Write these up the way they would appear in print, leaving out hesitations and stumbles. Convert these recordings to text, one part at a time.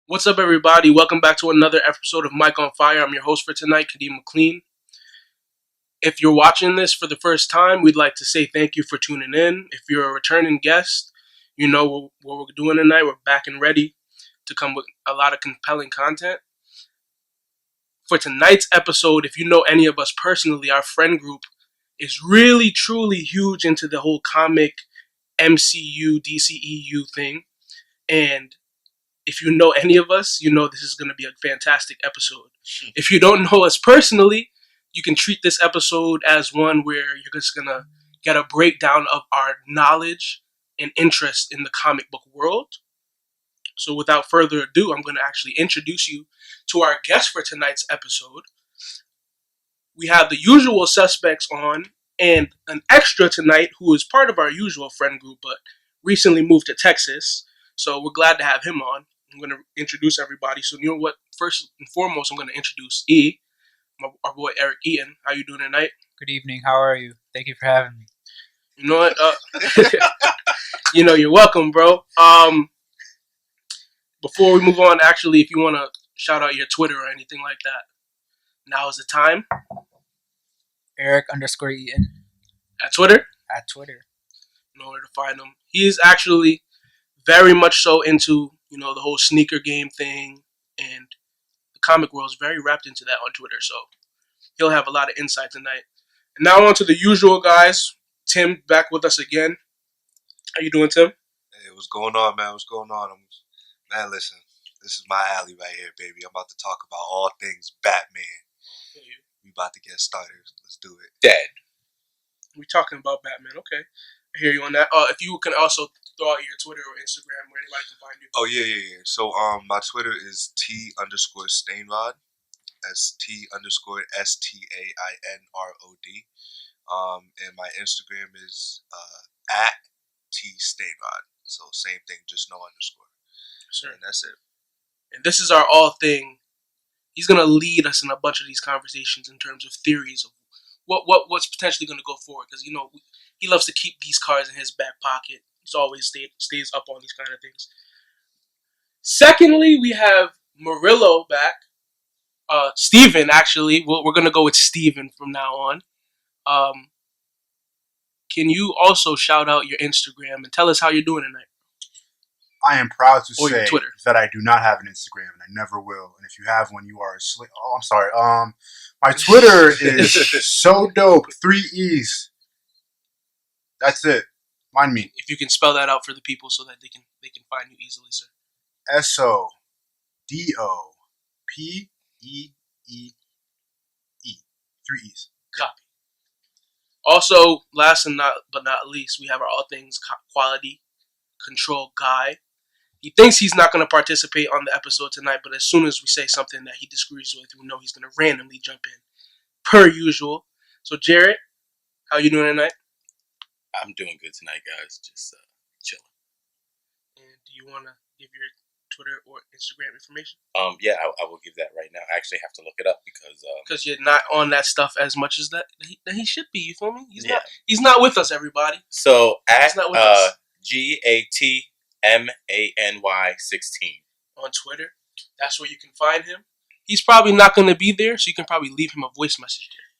What's up, everybody? Welcome back to another episode of Mike on Fire. I'm your host for tonight, Kadeem McLean. If you're watching this for the first time, we'd like to say thank you for tuning in. If you're a returning guest, you know what we're doing tonight. We're back and ready to come with a lot of compelling content. For tonight's episode, if you know any of us personally, our friend group is really, truly huge into the whole comic MCU, DCEU thing. And if you know any of us, you know this is going to be a fantastic episode. If you don't know us personally, you can treat this episode as one where you're just going to get a breakdown of our knowledge and interest in the comic book world. So without further ado, I'm going to actually introduce you to our guest for tonight's episode. We have the usual suspects on and an extra tonight who is part of our usual friend group but recently moved to Texas. So we're glad to have him on. I'm going to introduce everybody. So you know what? First and foremost, I'm going to introduce our boy Eric Eaton. How you doing tonight? Good evening. How are you? Thank you for having me. You know what? You're welcome, bro. Before we move on, actually, if you want to shout out your Twitter or anything like that, now is the time. Eric_Eaton. At Twitter? At Twitter. Know where to find him. He is actually very much so into, the whole sneaker game thing, and the comic world is very wrapped into that on Twitter, so he'll have a lot of insight tonight. And now on to the usual guys. Tim, back with us again. How you doing, Tim? Hey, what's going on, man? What's going on? Man, listen, this is my alley right here, baby. I'm about to talk about all things Batman. We about to get started. Let's do it. Dead. We talking about Batman, okay. I hear you on that. If you can also throw out your Twitter or Instagram where anybody can find you. Oh, yeah. So, my Twitter is T_Stainrod. That's T_STAINROD. And my Instagram is at @TStainrod. So, same thing, just no underscore. Sure. And that's it. And this is our all thing. He's going to lead us in a bunch of these conversations in terms of theories of what's potentially going to go forward. Because, he loves to keep these cards in his back pocket. He's always stays up on these kind of things. Secondly, we have Murillo back. Steven, actually. We're going to go with Steven from now on. Can you also shout out your Instagram and tell us how you're doing tonight? I am proud to Or your say Twitter. that I do not have an Instagram, and I never will. And if you have one, you are a Oh, I'm sorry. My Twitter is so dope. 3 E's. That's it. Mind me. If you can spell that out for the people so that they can find you easily, sir. SODOPEEE. 3 E's. Copy. Also, last but not least, we have our all things quality control guy. He thinks he's not going to participate on the episode tonight, but as soon as we say something that he disagrees with, we know he's going to randomly jump in, per usual. So, Jarrett, how you doing tonight? I'm doing good tonight, guys. Just chilling. And do you want to give your Twitter or Instagram information? Yeah, I will give that right now. I actually have to look it up because you're not on that stuff as much as that he should be. You feel me? He's not with us, everybody. So at GATMANY16 on Twitter. That's where you can find him. He's probably not going to be there, so you can probably leave him a voice message there.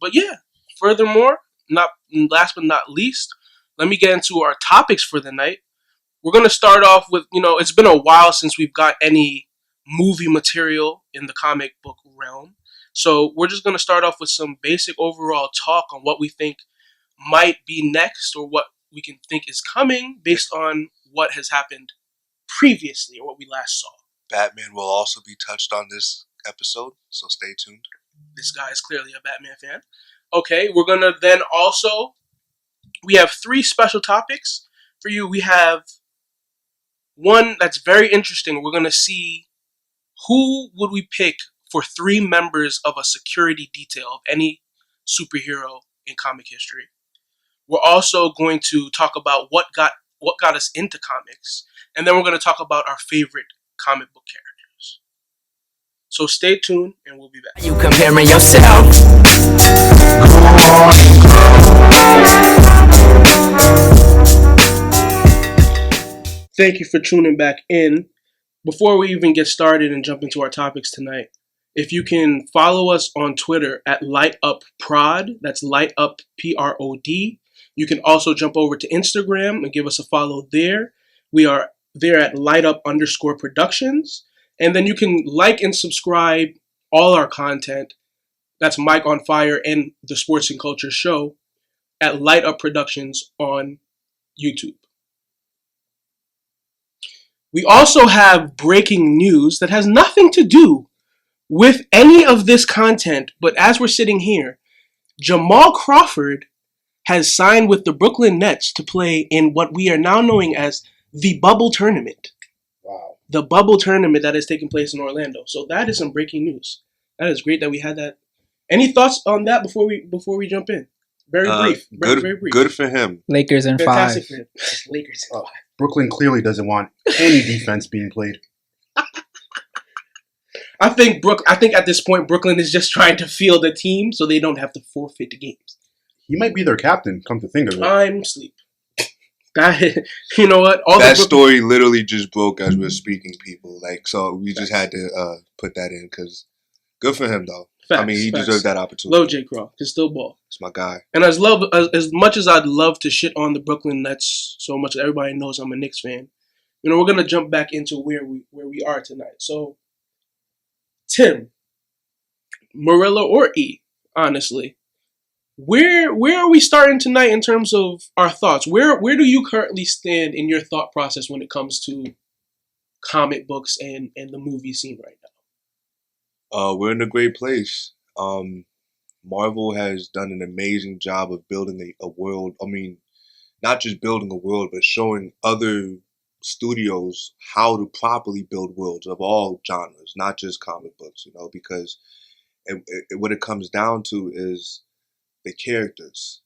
But yeah. Furthermore, last but not least, let me get into our topics for the night. We're going to start off with, it's been a while since we've got any movie material in the comic book realm. So we're just going to start off with some basic overall talk on what we think might be next or what we can think is coming based on what has happened previously or what we last saw. Batman will also be touched on this episode, so stay tuned. This guy is clearly a Batman fan. Okay, we're going to then also, we have 3 special topics for you. We have one that's very interesting. We're going to see who would we pick for 3 members of a security detail of any superhero in comic history. We're also going to talk about what got us into comics, and then we're going to talk about our favorite comic book characters. So stay tuned, and we'll be back. You comparing yourself. Thank you for tuning back in. before we even get started and jump into our topics tonight, if you can follow us on Twitter at LightUpProd, that's LightUpProd. You can also jump over to Instagram and give us a follow there. We are there at LightUp_Productions. And then you can like and subscribe all our content. That's Mike on Fire and the Sports and Culture Show at Light Up Productions on YouTube. We also have breaking news that has nothing to do with any of this content, but as we're sitting here, Jamal Crawford has signed with the Brooklyn Nets to play in what we are now knowing as the Bubble Tournament. Wow. The Bubble Tournament that is taking place in Orlando. So that is some breaking news. That is great that we had that. Any thoughts on that before we jump in? Very brief. Very brief. Good for him. Lakers in Fantastic 5. for him. Lakers in 5. Brooklyn clearly doesn't want any defense being played. I think at this point Brooklyn is just trying to field a team so they don't have to forfeit the games. He might be their captain, come to think of it. I'm asleep. That, you know what? That story literally just broke as we're speaking, people. Like, so we just had to put that in because good for him, though. Facts, I mean, he facts. deserved that opportunity. Love J. Craw. Can still ball. It's my guy. And as much as I'd love to shit on the Brooklyn Nets so much that everybody knows I'm a Knicks fan, you know, we're gonna jump back into where we are tonight. So, Tim, Marilla or E, honestly, where are we starting tonight in terms of our thoughts? Where do you currently stand in your thought process when it comes to comic books and the movie scene right now? We're in a great place. Marvel has done an amazing job of building a world. I mean, not just building a world, but showing other studios how to properly build worlds of all genres, not just comic books, you know, because what it comes down to is the characters.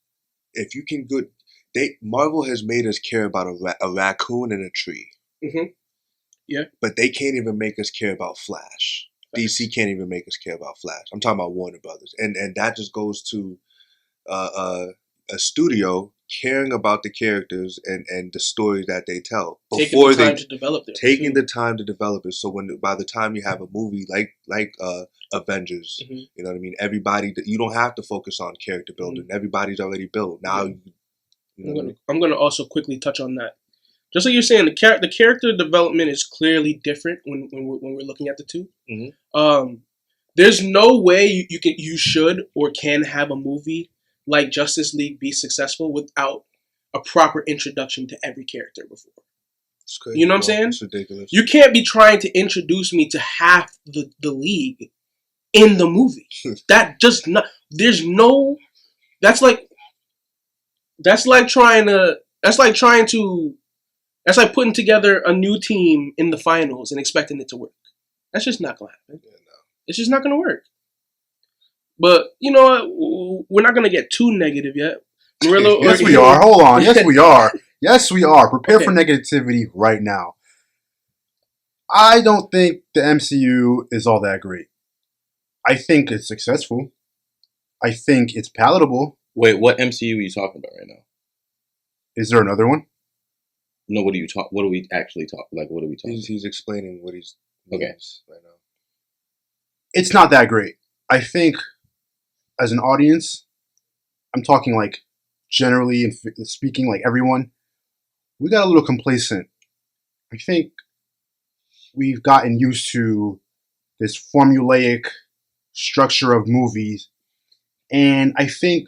If you can Marvel has made us care about a raccoon and a tree. Mm-hmm. Yeah. But they can't even make us care about Flash. DC can't even make us care about Flash. I'm talking about Warner Brothers, and that just goes to a studio caring about the characters and the stories that they tell before taking the time to develop it. Taking the time to develop it, so by the time you have a movie like Avengers, mm-hmm. you know what I mean. Everybody, you don't have to focus on character building. Mm-hmm. Everybody's already built. Now, I'm going to also quickly touch on that. Just like you're saying, the character development is clearly different when we're looking at the two. Mm-hmm. There's no way you should or can have a movie like Justice League be successful without a proper introduction to every character before. It's crazy, you know what I'm saying? It's ridiculous. You can't be trying to introduce me to half the league in the movie. That just not. There's no. That's like putting together a new team in the finals and expecting it to work. That's just not going to happen. Yeah, no. It's just not going to work. But, you know what? We're not going to get too negative yet. Yes, we are. Hold on. Yes, we are. Yes, we are. Prepare for negativity right now. I don't think the MCU is all that great. I think it's successful. I think it's palatable. Wait, what MCU are you talking about right now? Is there another one? No, what are we actually talking? Like, what are we talking? He's explaining what he's okay right now. It's not that great. I think, as an audience, I'm talking like generally and speaking, like everyone, we got a little complacent. I think we've gotten used to this formulaic structure of movies, and I think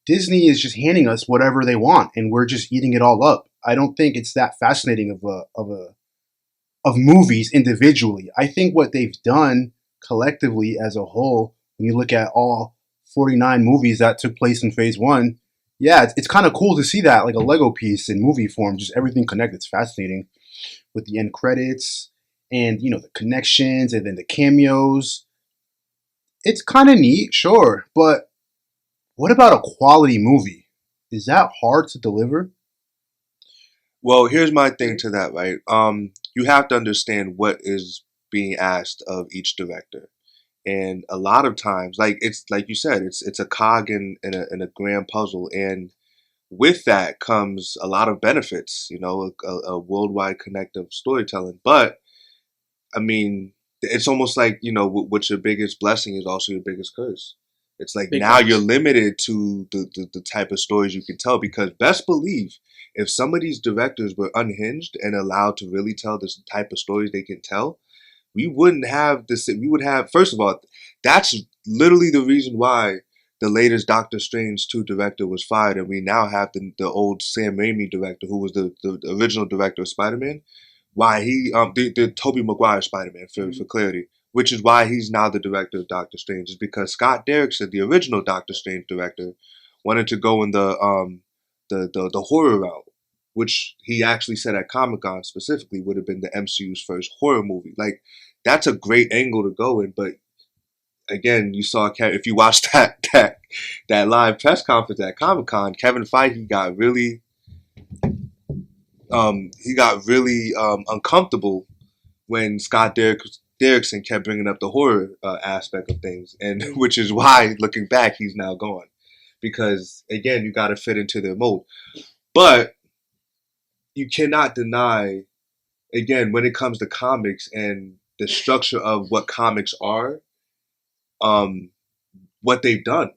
Disney is just handing us whatever they want, and we're just eating it all up. I don't think it's that fascinating of movies individually. I think what they've done collectively as a whole, when you look at all 49 movies that took place in Phase 1, yeah, it's kind of cool to see that, like a Lego piece in movie form, just everything connected. It's fascinating with the end credits and, you know, the connections and then the cameos. It's kind of neat, sure, but what about a quality movie? Is that hard to deliver? Well, here's my thing to that, right? You have to understand what is being asked of each director, and a lot of times, like it's like you said, it's a cog in a grand puzzle, and with that comes a lot of benefits, a worldwide connective storytelling. But I mean, it's almost like, what's your biggest blessing is also your biggest curse. It's like Big now facts. you're limited to the type of stories you can tell, because best believe if some of these directors were unhinged and allowed to really tell this type of stories they can tell, we wouldn't have this. We would have, first of all, that's literally the reason why the latest Doctor Strange 2 director was fired, and we now have the old Sam Raimi director, who was the original director of Spider-Man. Why he the Tobey Maguire Spider-Man for clarity, which is why he's now the director of Doctor Strange, is because Scott Derrickson, the original Doctor Strange director, wanted to go in the horror route, which he actually said at Comic-Con specifically would have been the MCU's first horror movie. Like, that's a great angle to go in, but again, you saw if you watched that live press conference at Comic-Con, Kevin Feige got really uncomfortable when Scott Derrickson kept bringing up the horror aspect of things, and which is why, looking back, he's now gone, because again, you got to fit into their mold. But you cannot deny, again, when it comes to comics and the structure of what comics are, what they've done.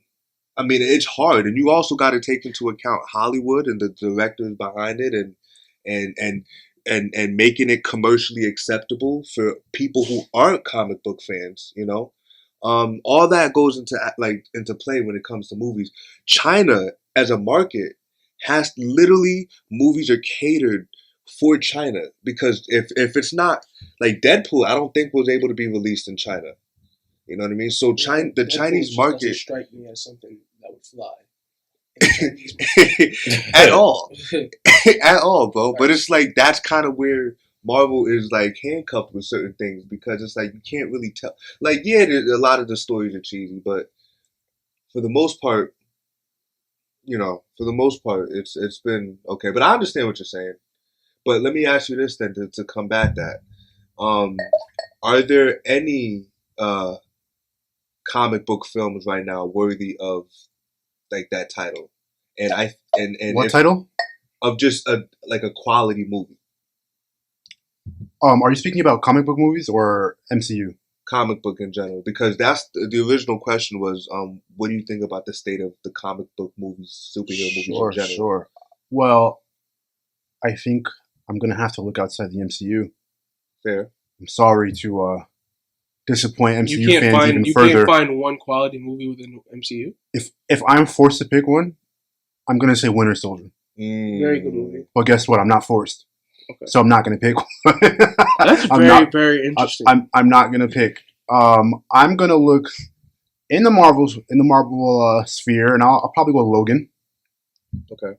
I mean, it's hard, and you also got to take into account Hollywood and the directors behind it, and making it commercially acceptable for people who aren't comic book fans. All that goes into play when it comes to movies. China as a market has literally, movies are catered for China, because if it's not like Deadpool, I don't think was able to be released in China. You know what I mean? So China, the Chinese market doesn't strike me as something that would fly. at all, at all, bro. But it's like that's kind of where Marvel is like handcuffed with certain things, because it's like you can't really tell. Like, yeah, a lot of the stories are cheesy, but for the most part, it's been okay. But I understand what you're saying. But let me ask you this then, to combat that. Are there any comic book films right now worthy of like that title? And What title? Of just a quality movie. Are you speaking about comic book movies or MCU? Comic book in general, because that's the original question was, what do you think about the state of the comic book movies, superhero movies in general? Sure. Well, I think I'm gonna have to look outside the MCU. Fair. I'm sorry to disappoint MCU You can't fans find even you further. can't find one quality movie within MCU. If I'm forced to pick one, I'm gonna say Winter Soldier. Very good movie. But guess what? I'm not forced. Okay. So I'm not gonna pick one. That's very interesting. I'm not gonna pick. I'm gonna look in the Marvel sphere, and I'll probably go Logan. Okay.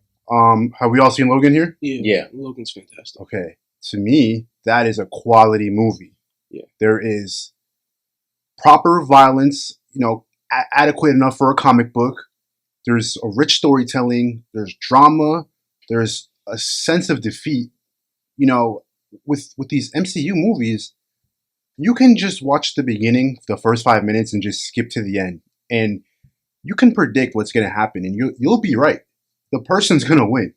Have we all seen Logan here? Yeah. Logan's fantastic. Okay. To me, that is a quality movie. Yeah. There is proper violence, adequate enough for a comic book. There's a rich storytelling. There's drama. There's a sense of defeat. With these MCU movies, you can just watch the beginning, the first 5 minutes, and just skip to the end, and you can predict what's going to happen, and you'll be right. The person's going to win.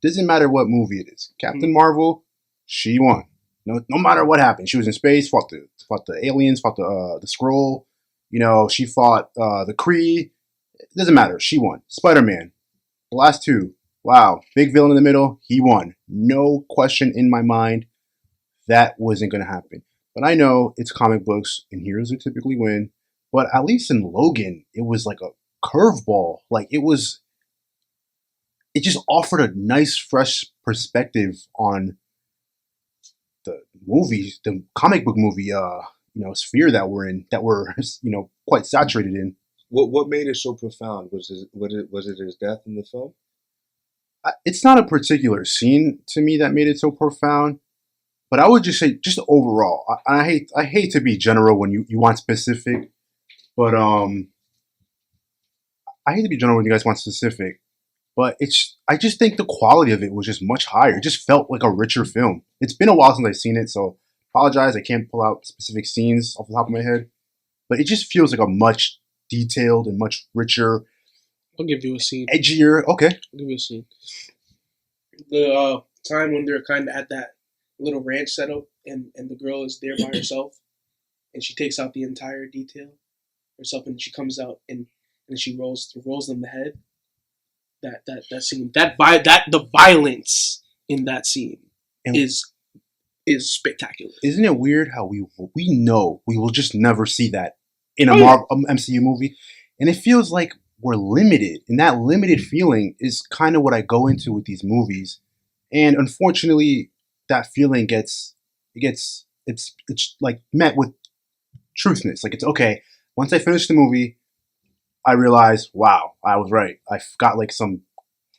Doesn't matter what movie it is. Captain Marvel, she won. No matter what happened, she was in space, fought the aliens, fought the Skrull. She fought the Kree. It doesn't matter. She won. Spider-Man, the last two. Wow, big villain in the middle. He won. No question in my mind that wasn't going to happen. But I know it's comic books, and heroes who typically win. But at least in Logan, it was like a curveball. Like, it just offered a nice, fresh perspective on the movies, the comic book movie, sphere that we're in, that we're, quite saturated in. What made it so profound? Was it his death in the film? It's not a particular scene to me that made it so profound, but I would just say, just overall, I hate to be general when you want specific, but I hate to be general when you guys want specific, but I just think the quality of it was just much higher. It just felt like a richer film. It's been a while since I've seen it, so apologize, I can't pull out specific scenes off the top of my head, but it just feels like a much detailed and much richer, I'll give you a scene. edgier. Okay. I'll give you a scene. The time when they're kind of at that little ranch setup, and the girl is there by herself, and she takes out the entire detail herself, and she comes out and she rolls them the head. That scene, that the violence in that scene And is spectacular. isn't it weird how we know we will just never see that in a Oh, yeah. Marvel MCU movie, and it feels like we're limited, and that limited feeling is kind of what I go into with these movies, and unfortunately, that feeling gets it's like met with truthness. Like it's okay. Once I finish the movie, I realize, wow, I was right. I got like some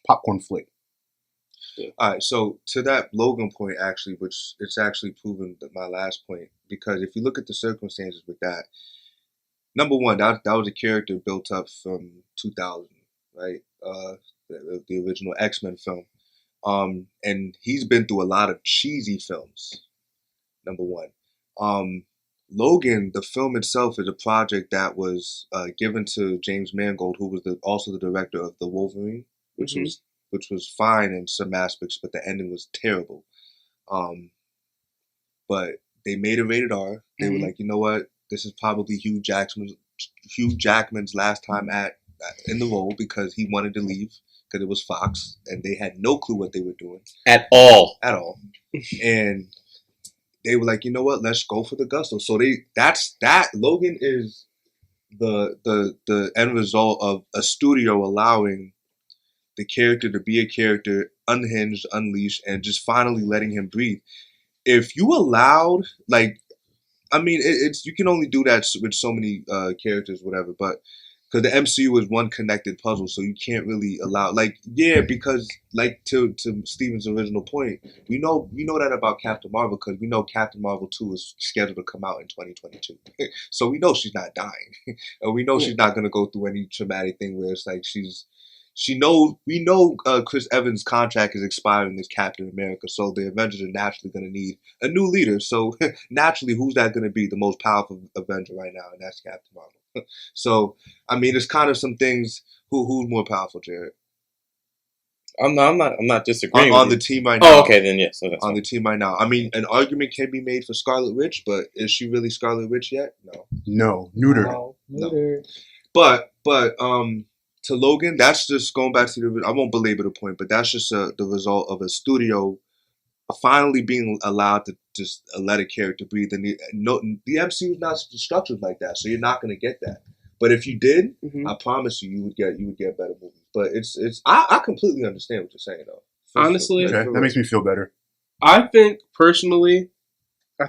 popcorn flick. All right, so to that Logan point, actually, which it's actually proven that my last point, because if you look at the circumstances with that, number one, that was a character built up from 2000, right? The original X-Men film, and he's been through a lot of cheesy films. Number one, Logan, the film itself is a project that was given to James Mangold, who was also the director of The Wolverine, which was fine in some aspects, but the ending was terrible. But they made it rated R. They were like, you know what? This is probably Hugh Jackman's last time in the role, because he wanted to leave because it was Fox and they had no clue what they were doing At all. and they were like, you know what? Let's go for the gusto. So Logan is the end result of a studio allowing the character to be a character, unhinged, unleashed, and just finally letting him breathe. If you allowed, like, I mean, it's you can only do that with so many characters, whatever. But because the MCU is one connected puzzle, so you can't really allow, like, yeah, because like to Steven's original point, we know that about Captain Marvel, because we know Captain Marvel 2 is scheduled to come out in 2022, so we know she's not dying, and we know she's not gonna go through any traumatic thing where it's like we know Chris Evans' contract is expiring as Captain America, so the Avengers are naturally going to need a new leader. So naturally, who's that going to be? The most powerful Avenger right now, and that's Captain Marvel. So I mean, it's kind of some things. Who's more powerful, Jared? I'm not disagreeing on with the you. team right now. Oh, okay, then yes. So that's on fine. the team right now. I mean, an argument can be made for Scarlet Witch, but is she really Scarlet Witch yet? No. Neuter. No. But to Logan, that's just going back to I won't belabor the point, but that's just the result of a studio finally being allowed to just let a character breathe. And the MCU is not structured like that, so you're not going to get that. But if you did, I promise you would get better movies. But I completely understand what you're saying, though. Honestly, Okay, that makes me feel better. I think personally,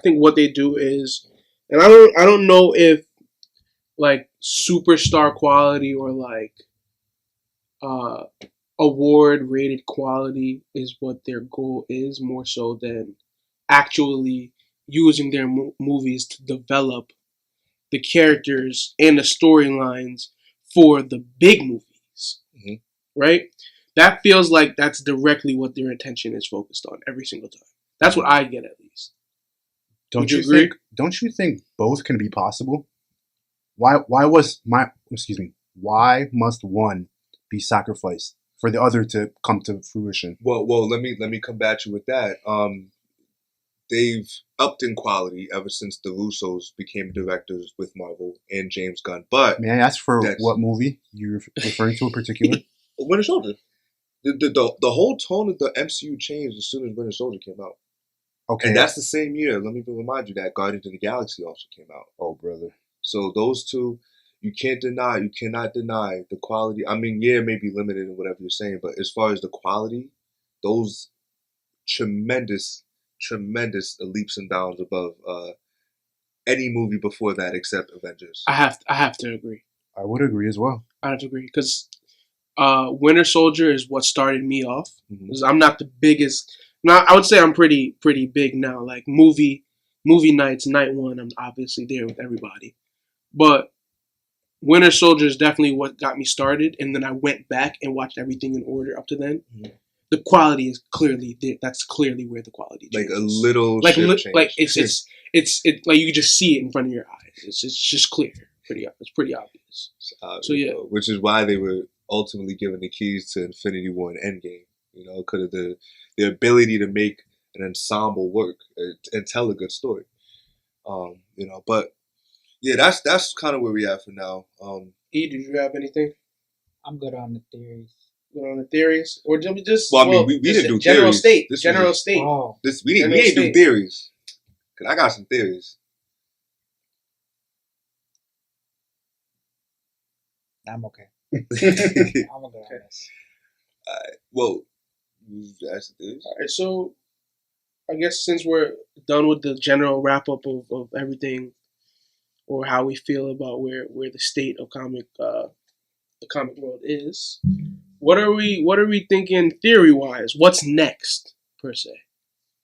what they do is, and I don't know if like superstar quality or like award rated quality is what their goal is, more so than actually using their movies to develop the characters and the storylines for the big movies, right? That feels like that's directly what their attention is focused on every single time. That's what I get, at least. Don't you agree? Don't you think both can be possible? Why must one be sacrificed for the other to come to fruition? Well, let me combat you with that. They've upped in quality ever since the Russos became directors with Marvel and James Gunn. But may I ask for what movie you're referring to in particular? Winter Soldier. The whole tone of the MCU changed as soon as Winter Soldier came out. Okay, and that's the same year. Let me remind you that Guardians of the Galaxy also came out. Oh, brother! So those two, you cannot deny the quality. I mean, yeah, it may be limited in whatever you're saying, but as far as the quality, those tremendous leaps and bounds above any movie before that except Avengers. I have to agree. I would agree as well. I have to agree because Winter Soldier is what started me off. I'm not the biggest. Now I would say I'm pretty big now. Like movie nights, night one, I'm obviously there with everybody. But Winter Soldier is definitely what got me started, and then I went back and watched everything in order up to then. The quality is clearly there. That's clearly where the quality changes. Like a little like change. like it's like you can just see it in front of your eyes. It's just clear. It's pretty obvious. So yeah, which is why they were ultimately given the keys to Infinity War and Endgame. You know, could have the ability to make an ensemble work and tell a good story. You know, but yeah, that's kind of where we at for now. E, did you have anything? I'm good on the theories. Good on the theories, or did we just? Well, I mean, we didn't do general theories. state. This was General just- state. Oh, we General ain't do state. theories. Cause I got some theories. I'm okay. I'm good on this. Well, that's the theories. All right, so I guess since we're done with the general wrap up of everything, or how we feel about where the state of the comic world is, what are we thinking theory wise? What's next per se?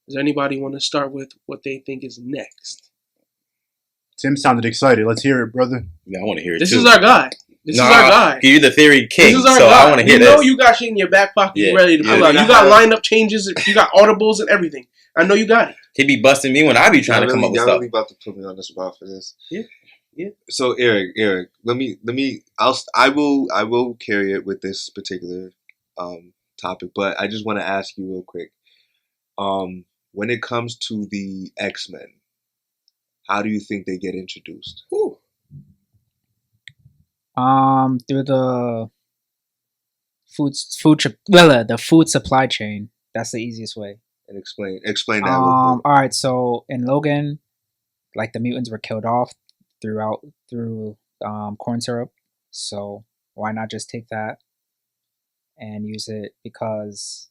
Does anybody want to start with what they think is next? Tim sounded excited. Let's hear it, brother. Yeah, I want to hear it This too. is our guy. This No, is our guy. Give you the theory king, This is our so guy. I want to hear you know this. you got shit in your back pocket. Yeah, You ready to pull yeah. out. You got lineup changes. You got audibles and everything. I know you got it. He be busting me when I be trying to come up with y'all stuff. really about to put me on the spot for this. Yeah. So Eric, I will carry it with this particular topic, but I just want to ask you real quick. When it comes to the X-Men, how do you think they get introduced? Ooh. Through the the food supply chain. That's the easiest way. And explain that real quick. All right. So in Logan, like the mutants were killed off through corn syrup. So why not just take that and use it? Because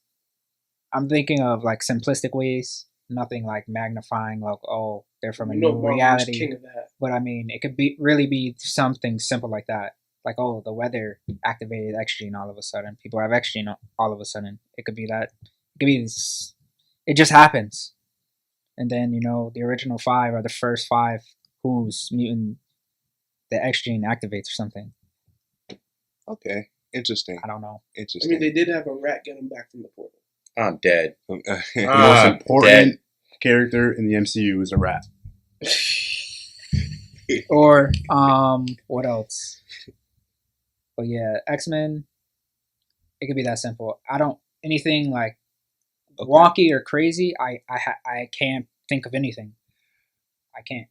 I'm thinking of like simplistic ways, nothing like magnifying, like, oh, they're from a You know new Marvel's reality. king of that. But I mean, it could really be something simple like that. Like, oh, the weather activated X gene all of a sudden. People have X gene all of a sudden. It could be that. It could be this. It just happens. And then, the original 5 are the first 5 whose mutant the X gene activates or something. Okay, interesting. I don't know. I Interesting. mean, they did have a rat get him back from the portal. I'm dead. The most important character in the MCU is a rat. Or what else? But yeah, X-Men. It could be that simple. I don't anything like wonky or crazy. I can't think of anything. I can't.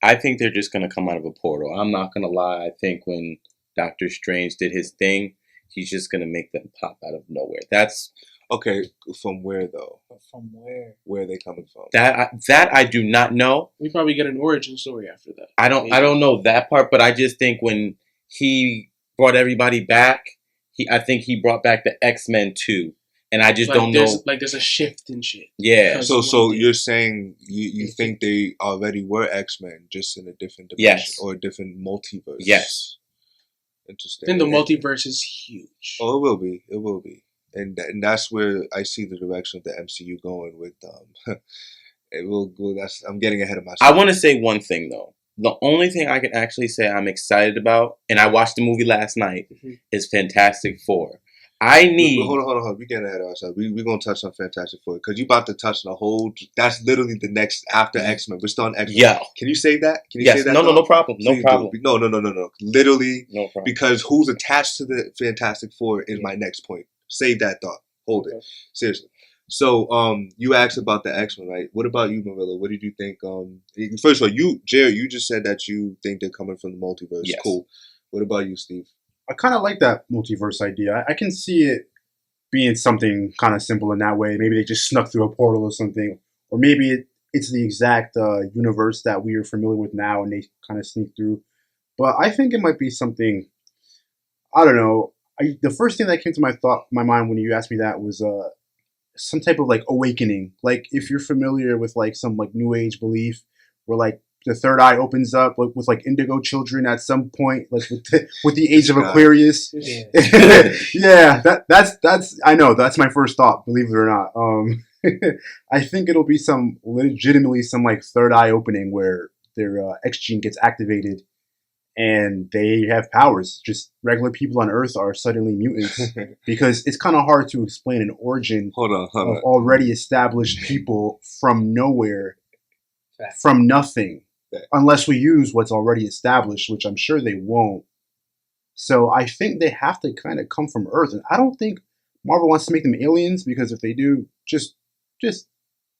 I think they're just gonna come out of a portal. I'm not gonna lie. I think when Doctor Strange did his thing, he's just gonna make them pop out of nowhere. That's Okay, from where though? From where? Where are they coming from? that I do not know. We probably get an origin story after that. I don't know that part, but I just think when he brought everybody back, I think he brought back the X-Men too. And I just don't know. There's a shift in shit. Yeah. So you're saying you think they already were X-Men, just in a different dimension, Yes. or a different multiverse? Yes. Interesting. I think the multiverse is huge. Oh, it will be. It will be. And that's where I see the direction of the MCU going with. It will go. I'm getting ahead of myself. I want to say one thing though. The only thing I can actually say I'm excited about, and I watched the movie last night, is Fantastic Four. Hold on. We're getting ahead of ourselves. We're going to touch on Fantastic Four because you're about to touch on a whole. That's literally the next after X-Men. We're still on X-Men. Yeah. Can you say that? Can you yes. say that? No problem. Please No problem. No. Literally. No problem. Because who's attached to the Fantastic Four is my next point. Save that thought. Hold it. Seriously. So, you asked about the X-Men, right? What about you, Marilla? What did you think? First of all, Jared, you just said that you think they're coming from the multiverse. Yes. Cool. What about you, Steve? I kind of like that multiverse idea. I can see it being something kind of simple in that way. Maybe they just snuck through a portal or something. Or maybe it's the exact universe that we are familiar with now and they kind of sneak through. But I think it might be something, I don't know. The first thing that came to my mind when you asked me that was some type of like awakening. Like if you're familiar with like some like new age belief where like the third eye opens up with like indigo children at some point, like with the age of Aquarius. Yeah, that's I know that's my first thought. Believe it or not, I think it'll be some like third eye opening where their X gene gets activated and they have powers. Just regular people on Earth are suddenly mutants because it's kind of hard to explain an origin of already established people from nowhere, from nothing. Unless we use what's already established, which I'm sure they won't. So I think they have to kind of come from Earth, and I don't think Marvel wants to make them aliens because if they do, just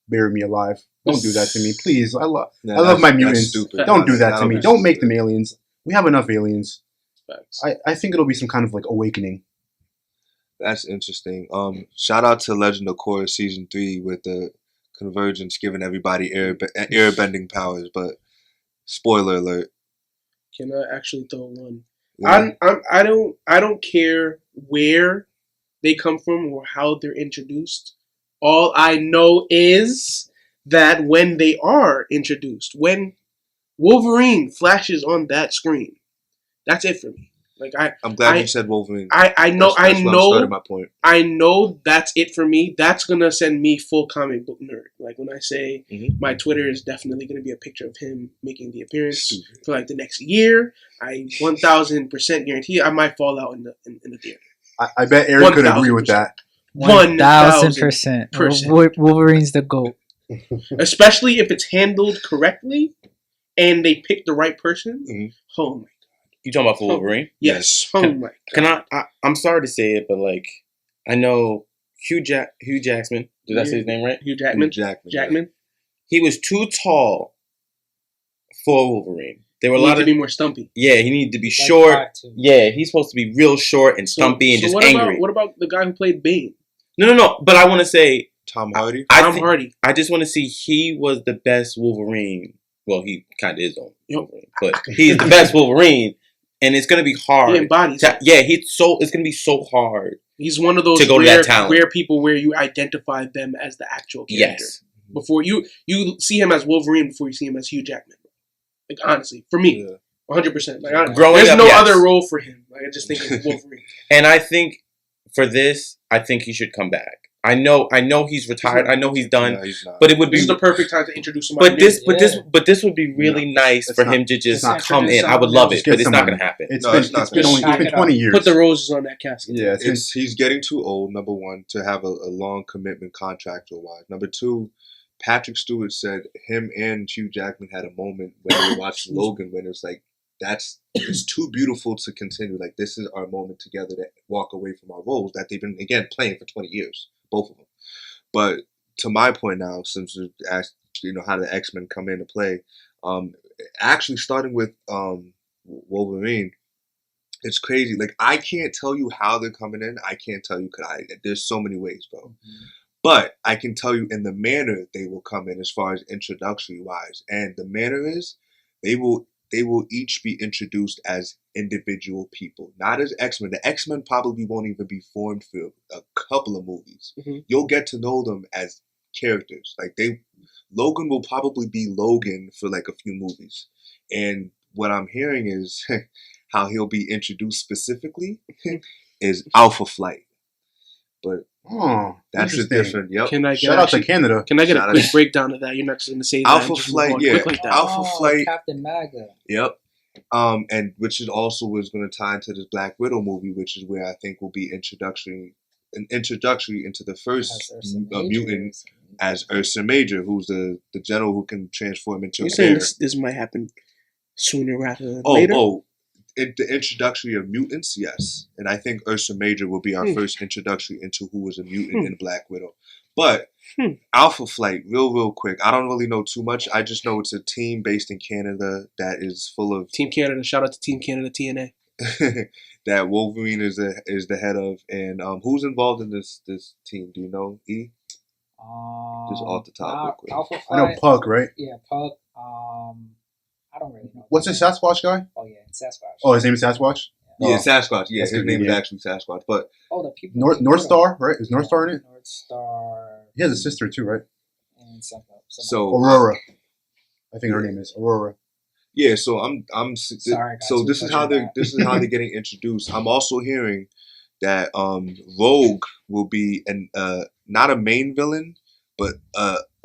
bury me alive. Don't do that to me, please. I love my mutants. Stupid. Don't do that to me. be Don't make stupid. them aliens. We have enough aliens. Facts. I think it'll be some kind of like awakening. That's interesting. Shout out to Legend of Korra season 3 with the convergence giving everybody airbending powers. But spoiler alert. Can I actually throw one? Yeah. I don't care where they come from or how they're introduced. All I know is that when they are introduced, when Wolverine flashes on that screen, that's it for me. Like I'm glad I- you said Wolverine. I know That's where I started my point. I know that's it for me. That's gonna send me full comic book nerd. Like when I say my Twitter is definitely gonna be a picture of him making the appearance Stupid. for like the next year. I 1000% guarantee I might fall out in the theater. I bet Aaron could agree with that. 1000%. Wolverine's the GOAT. Especially if it's handled correctly and they pick the right person. Mhm. Oh my god. You talking about for Wolverine? Yes. Oh my god. Can I'm sorry to say it, but like I know Hugh Jackman. Did I say his name right? Hugh Jackman. Jackman. He was too tall for Wolverine. There were a He lot needs of to be more stumpy. yeah. He needed to be short. Yeah, he's supposed to be real short and stumpy and just angry. What about the guy who played Bane? No. But I want to say Tom Hardy. Tom Hardy. I just want to see he was the best Wolverine. Well, he kind of is on Wolverine, but he's the best Wolverine, and it's gonna be hard. He embodies it. Yeah, it's gonna be so hard. He's one of those to go to that talent. rare people where you identify them as the actual character. Yes. Before you see him as Wolverine before you see him as Hugh Jackman. Like honestly, for me, 100%. Like Growing there's up, no yes. other role for him. Like I just think of Wolverine. And I think for this, I think he should come back. I know he's retired. I know he's done. No, he's not. But it would be This is the perfect time to introduce somebody. But this would be really nice It's for not- him to just it's not. come in. Just I would love it, Just get but it's not someone. going to happen. No, it's not It's been 20 years. Put the roses on that casket. Yeah, He's getting too old, number one, to have a long commitment contractual wise. Number two, Patrick Stewart said him and Hugh Jackman had a moment when they were watching Logan when it's like, it's too beautiful to continue. Like, this is our moment together to walk away from our roles that they've been, again, playing for 20 years, both of them. But to my point now, since we asked, how the X-Men come into play, actually starting with Wolverine, it's crazy. Like, I can't tell you how they're coming in. I can't tell you, there's so many ways, bro. Mm-hmm. But I can tell you in the manner they will come in as far as introductory wise. And the manner is they will each be introduced as individual people, not as X-Men. The X-Men probably won't even be formed for a couple of movies. Mm-hmm. You'll get to know them as characters. Like Logan will probably be Logan for like a few movies. And what I'm hearing is how he'll be introduced specifically is Alpha Flight. But that's a different. Yep. Shout out to Canada. Can I get a quick breakdown of that? You're not just going to say Alpha that. Flight, yeah. Like that. Alpha Flight. Captain Maga. Yep. And which is also was going to tie into this Black Widow movie, which is where I think will be introductory into the first mutant as Ursa Major, who's the general who can transform into. You're saying this might happen sooner rather than later? The introductory of mutants, yes. And I think Ursa Major will be our first introductory into who was a mutant in Black Widow. But Alpha Flight, real quick. I don't really know too much. I just know it's a team based in Canada that is full of Team Canada. Shout out to Team Canada TNA. that Wolverine is the head of. And who's involved in this team? Do you know? E? Just off the top, real quick. I know Puck, right? Yeah, Puck. I don't really know. What's his Sasquatch guy? Oh yeah, it's Sasquatch. Oh, his name is Sasquatch? Yeah, Sasquatch. Yeah, That's his good, name is yeah. actually Sasquatch. But the people. North Star, right? Is North Star in it? North Star. He has a sister too, right? And something. So Aurora. I think her name is Aurora. Yeah, so I'm Sorry, guys, so this is how they're getting introduced. I'm also hearing that Rogue will be not a main villain, but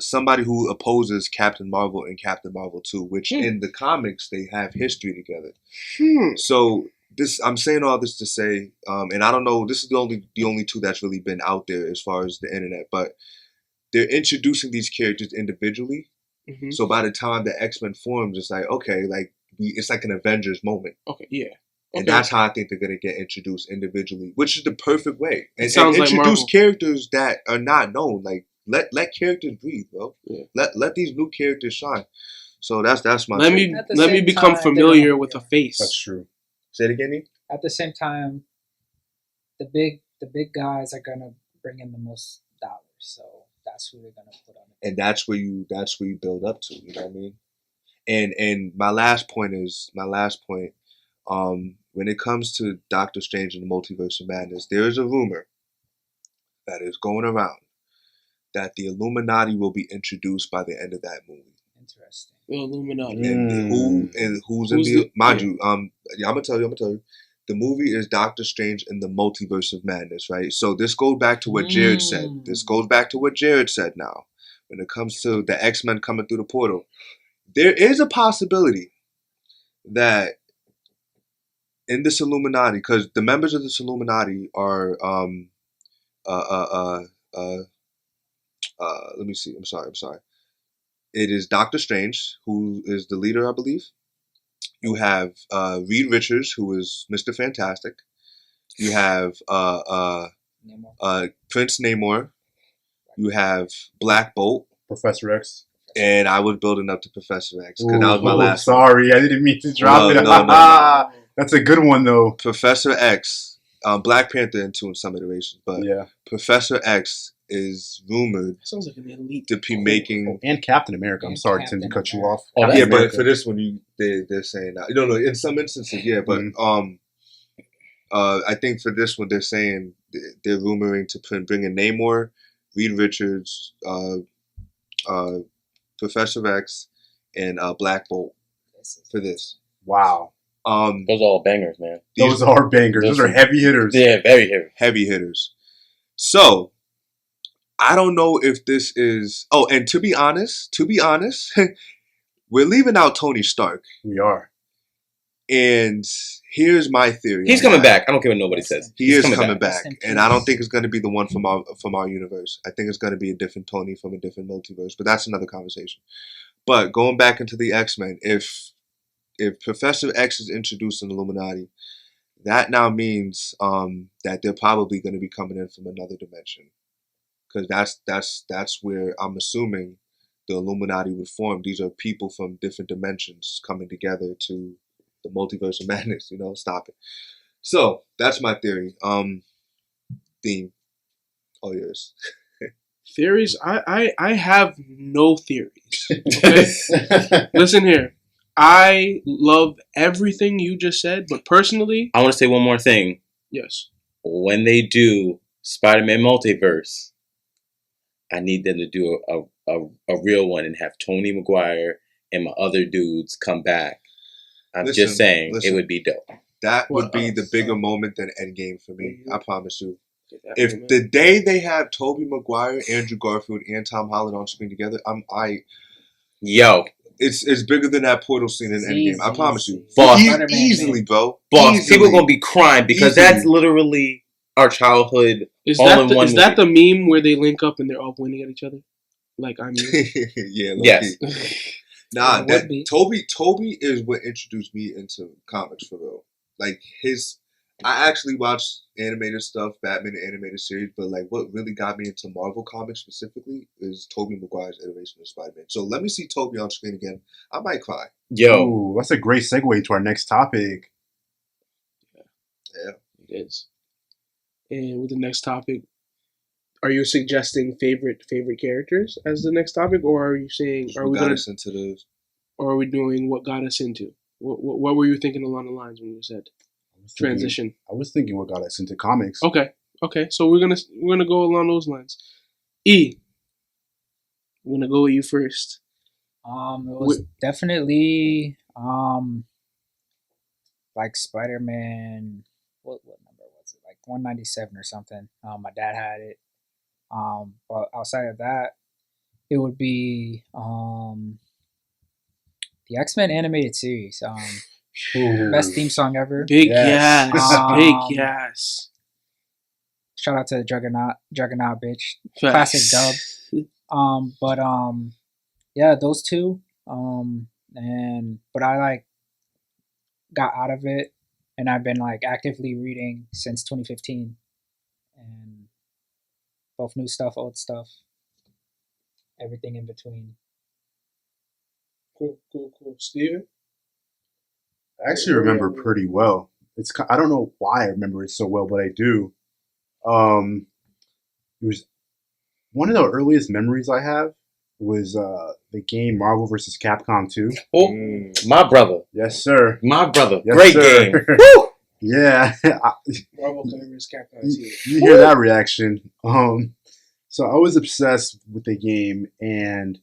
somebody who opposes Captain Marvel and Captain Marvel 2, which in the comics they have history together. So I'm saying all this to say, and I don't know, this is the only two that's really been out there as far as the internet, but they're introducing these characters individually. Mm-hmm. So by the time the X-Men forms, it's like, okay, like it's like an Avengers moment. Okay, yeah. And that's how I think they're gonna get introduced individually, which is the perfect way. And sounds like introduce Marvel. characters that are not known. Like let characters breathe, bro. Yeah. Let these new characters shine. So that's my Let take. me At the let me same become time, familiar they're- with a face. That's true. Say it again, E? At the same time, the big guys are gonna bring in the most dollars, so that's who they're gonna put on it. And that's where you build up to. You know what I mean? And my last point, when it comes to Doctor Strange and the Multiverse of Madness, there is a rumor that is going around that the Illuminati will be introduced by the end of that movie. Interesting. The Illuminati. And who's in Who's the the- mind yeah. you, I'm gonna tell you. The movie is Doctor Strange in the Multiverse of Madness, right? So this goes back to what Jared said. Now. When it comes to the X-Men coming through the portal, there is a possibility that in this Illuminati, because the members of this Illuminati are let me see. I'm sorry. It is Doctor Strange, who is the leader, I believe. You have Reed Richards, who is Mr. Fantastic. You have Prince Namor. You have Black Bolt. Professor X. And I was building up to Professor X because that was my last one. Sorry, I didn't mean to drop it. No. That's a good one, though. Professor X, Black Panther in some iterations, but Yeah. Professor X is rumored Sounds like an elite. to be making. And Captain America. I'm And sorry, Captain Tim, to cut you America. off. Oh, Captain Yeah, but America. for this one, they're saying that. No, in some instances, yeah, but I think for this one, they're saying they're rumoring to bring in Namor, Reed Richards, Professor X, and Black Bolt for this. Wow. Those are all bangers, man. Those are bangers. Those are heavy hitters. Yeah, very heavy. Heavy hitters. So I don't know if this is. Oh, and to be honest, we're leaving out Tony Stark. We are. And here's my theory. He's on coming that. back. I don't care what nobody says. He He's is coming back, Rest in and I don't peace. think it's going to be the one from our universe. I think it's going to be a different Tony from a different multiverse. But that's another conversation. But going back into the X-Men, if Professor X is introduced in the Illuminati, that now means that they're probably going to be coming in from another dimension, because that's where I'm assuming the Illuminati would form. These are people from different dimensions coming together to the multiverse of madness. Stop it. So that's my theory. Theme. All yours. Theories? I have no theories. Okay? Listen here. I love everything you just said, but personally, I want to say one more thing. yes. When they do Spider-Man Multiverse, I need them to do a real one and have Tony Maguire and my other dudes come back. I'm just saying, it would be dope. That would be the bigger moment than Endgame for me. I promise you. If the day they have Tobey Maguire, Andrew Garfield, and Tom Holland on screen together, Yo, it's bigger than that portal scene in Endgame. I promise you. Boss. Easily, bro. boss, Easily. people are gonna be crying because Easily. that's literally our childhood. Is all that in the, one is that the meme where they link up and they're all pointing at each other? Like I'm you. Yeah, Yes. Nah, It would be. Toby is what introduced me into comics for real. Like I actually watched animated stuff, Batman the animated series, but like what really got me into Marvel comics specifically is Tobey Maguire's iteration of Spider-Man. So let me see Toby on screen again. I might cry. Yo, Ooh, that's a great segue to our next topic. Yeah. It is. And with the next topic, are you suggesting favorite characters as the next topic, or are you saying What got us into the or are we doing what got us into? What were you thinking along the lines when you said transition? I was thinking what got us into comics. Okay. So we're gonna go along those lines. E, I'm gonna go with you first. It was definitely like Spider-Man. What number was it? Like 197 or something. My dad had it. But outside of that, it would be the X-Men animated series. Best theme song ever. Big Yes. yes. Big yes. Shout out to the Juggernaut bitch. Facts. Classic dub. But yeah, those two. But I got out of it and I've been like actively reading since 2015, and both new stuff, old stuff, everything in between. Cool. Steven? I actually remember pretty well. I don't know why I remember it so well, but I do. It was one of the earliest memories I have was the game Marvel vs. Capcom 2. Oh, my brother. Yes, sir. My brother. Yes, Great sir. game. Woo! Yeah. Marvel vs. Capcom. You hear that reaction. So I was obsessed with the game, and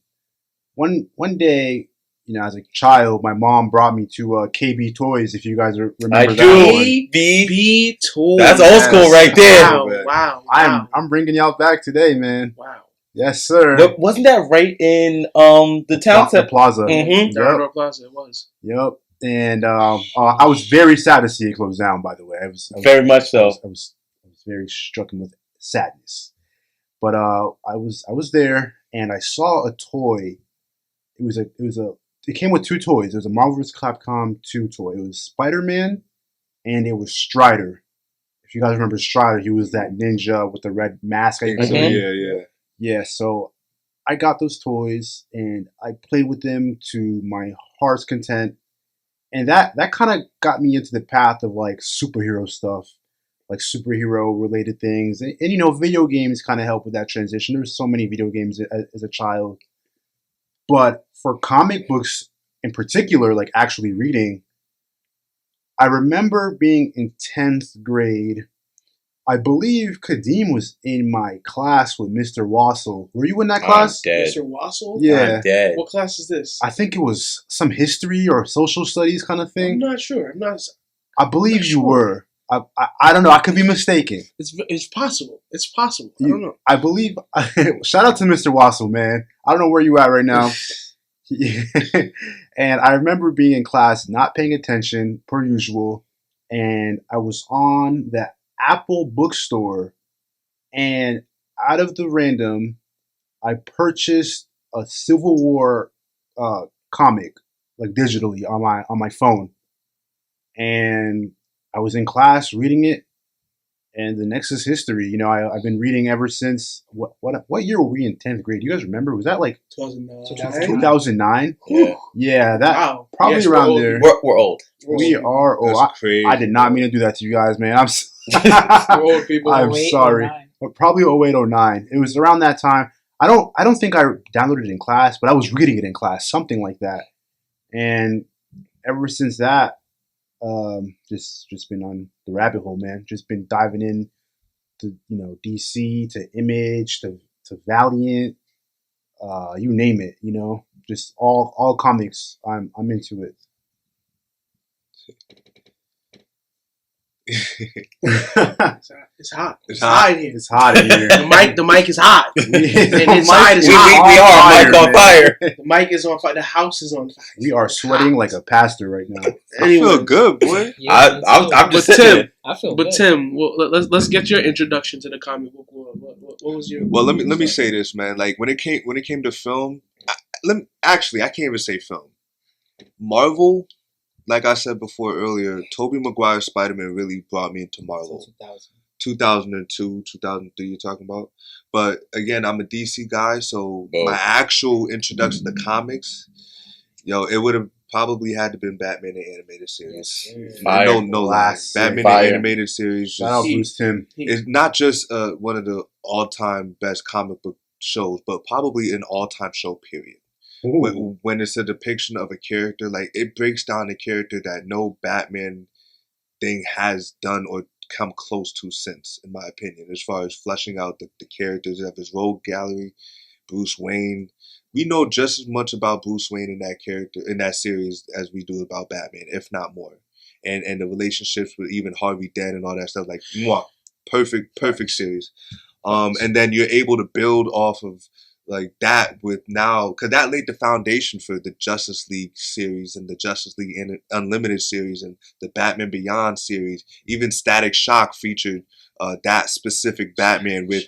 one day, as a child, my mom brought me to KB Toys. If you guys remember I that do. one. KB Toys. That's old school right there. Wow. I'm bringing y'all back today, man. Wow. Yes, sir. But wasn't that right in the town The plaza. Mm-hmm. Downtown Plaza, it was. Yep. And I was very sad to see it close down. By the way, I was Very much so. I was very stricken with sadness. But I was there, and I saw a toy. It came with two toys. There was a Marvel vs. Capcom 2 toy. It was Spider-Man, and it was Strider. If you guys remember Strider, he was that ninja with the red mask. Mhm. Yeah. So I got those toys, and I played with them to my heart's content. And that kind of got me into the path of like superhero stuff, like superhero related things. And video games kind of help with that transition. There's so many video games as a child. But for comic books in particular, like actually reading, I remember being in 10th grade. I believe Kadeem was in my class with Mr. Wassel. Were you in that class? I'm dead. Mr. Wassel? Yeah. I'm dead. What class is this? I think it was some history or social studies kind of I'm thing. not sure. I believe you sure. were. I don't know. I could be mistaken. It's possible. It's possible. I don't know. I believe. Shout out to Mr. Wassel, man. I don't know where you at right now. And I remember being in class, not paying attention per usual, and I was on the Apple bookstore, and out of the random, I purchased a Civil War comic, like digitally on my phone, and I was in class reading it, and the next is history. I've been reading ever since. What year were we in 10th grade? Do you guys remember? Was that like 2009. 2009? Yeah. Yeah, that Wow. probably Yes, around we're there. We're old. We are old. That's crazy. I did not mean to do that to you guys, man. We're old people. I'm 08, sorry. 09. But probably 08, 09. It was around that time. I don't think I downloaded it in class, but I was reading it in class, something like that. And ever since that, just been on the rabbit hole, man. Just been diving in to DC, to Image, to Valiant, you name it. Just all comics. I'm into it. It's hot. It's hot in here. It's hot in here. The mic is hot. And inside is We hot. are mic on fire. The mic is on fire. The house is on fire. We are sweating like a pastor right now. I feel good, boy. Yeah, I'm just But sitting Tim, there. I feel But good. Tim, let's get your introduction to the comic book world. What was your? Well, let me say this, man. Like when it came to film, I can't even say film. Marvel, like I said before earlier, Tobey Maguire's Spider-Man really brought me into Marvel. 2002, 2003, you're talking about. But again, I'm a DC guy, so my actual introduction to comics, it would have probably had to been Batman the Animated Series. Fire. No lie. Batman Fire. the Animated Series. Shout out Bruce Timm. It's not just one of the all-time best comic book shows, but probably an all-time show, period. When it's a depiction of a character, like it breaks down a character that no Batman thing has done or come close to since, in my opinion, as far as fleshing out the characters of his rogue gallery. Bruce Wayne, we know just as much about Bruce Wayne in that character, in that series, as we do about Batman, if not more. And the relationships with even Harvey Dent and all that stuff, like mwah, perfect series. And then you're able to build off of like that with now, because that laid the foundation for the Justice League series and the Justice League Unlimited series and the Batman Beyond series. Even Static Shock featured that specific Batman with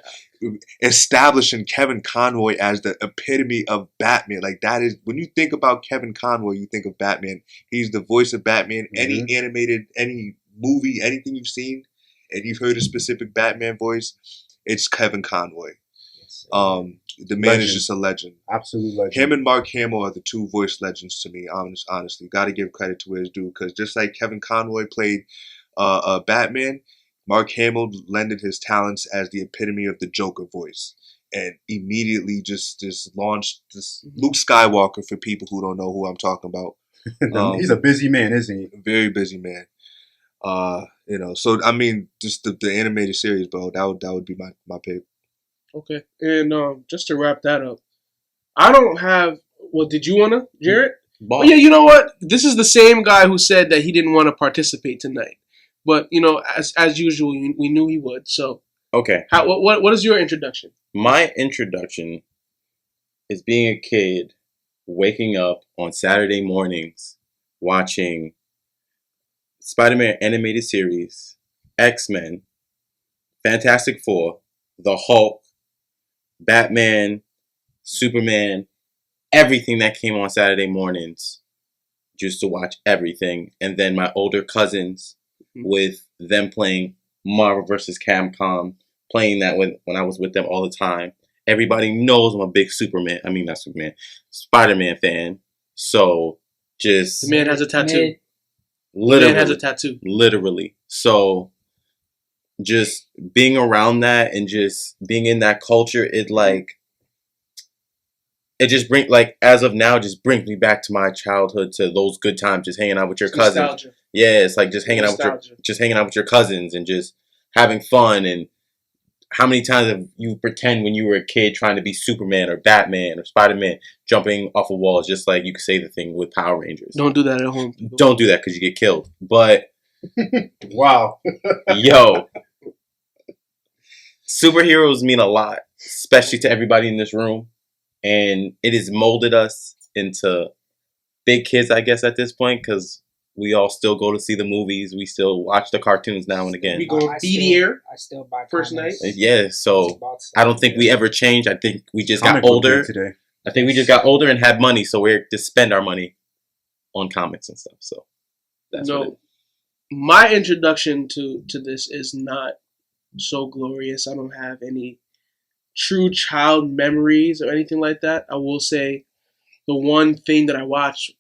establishing Kevin Conroy as the epitome of Batman. Like that is, when you think about Kevin Conroy, you think of Batman. He's the voice of Batman. Mm-hmm. Any movie, anything you've seen, and you've heard a specific Batman voice, it's Kevin Conroy. The man is Legend. just a legend. Absolute legend. Him and Mark Hamill are the two voice legends to me. Honestly, got to give credit to where it's due, because just like Kevin Conroy played Batman, Mark Hamill lended his talents as the epitome of the Joker voice, and immediately just launched this Luke Skywalker for people who don't know who I'm talking about. He's a busy man, isn't he? Very busy man. So I mean, just the animated series, bro. That would be my pick. Okay, and just to wrap that up, I don't have. Well, did you wanna, Jarrett? Oh yeah, you know what? This is the same guy who said that he didn't want to participate tonight, but as usual, we knew he would. So Okay. What is your introduction? My introduction is being a kid, waking up on Saturday mornings, watching Spider-Man animated series, X-Men, Fantastic Four, The Hulk, Batman, Superman, everything that came on Saturday mornings, just to watch everything. And then my older cousins, with them playing Marvel vs. Capcom, playing that when I was with them all the time. Everybody knows I'm a big Spider-Man fan. So just The man has a tattoo. literally, The man has a tattoo. Literally. So just being around that and just being in that culture, it just brings, as of now, just brings me back to my childhood, to those good times, just hanging out with your cousins. Nostalgia. Yeah, it's like just hanging out with your cousins and just having fun. And how many times have you pretend when you were a kid trying to be Superman or Batman or Spider-Man, jumping off of walls, just like you could say the thing with Power Rangers. Don't do that at home, people. Don't do that because you get killed. But wow. Yo, superheroes mean a lot, especially to everybody in this room. And it has molded us into big kids, I guess, at this point, because we all still go to see the movies. We still watch the cartoons now and again. We go BDR. I still buy first night. Yeah, so I don't think we ever changed. I think we just got Comic book older. day today. I think we just got older and had money, so we're to spend our money on comics and stuff. So that's what it is. My introduction to this is not so glorious. I don't have any true child memories or anything like that. I will say the one thing that I watched,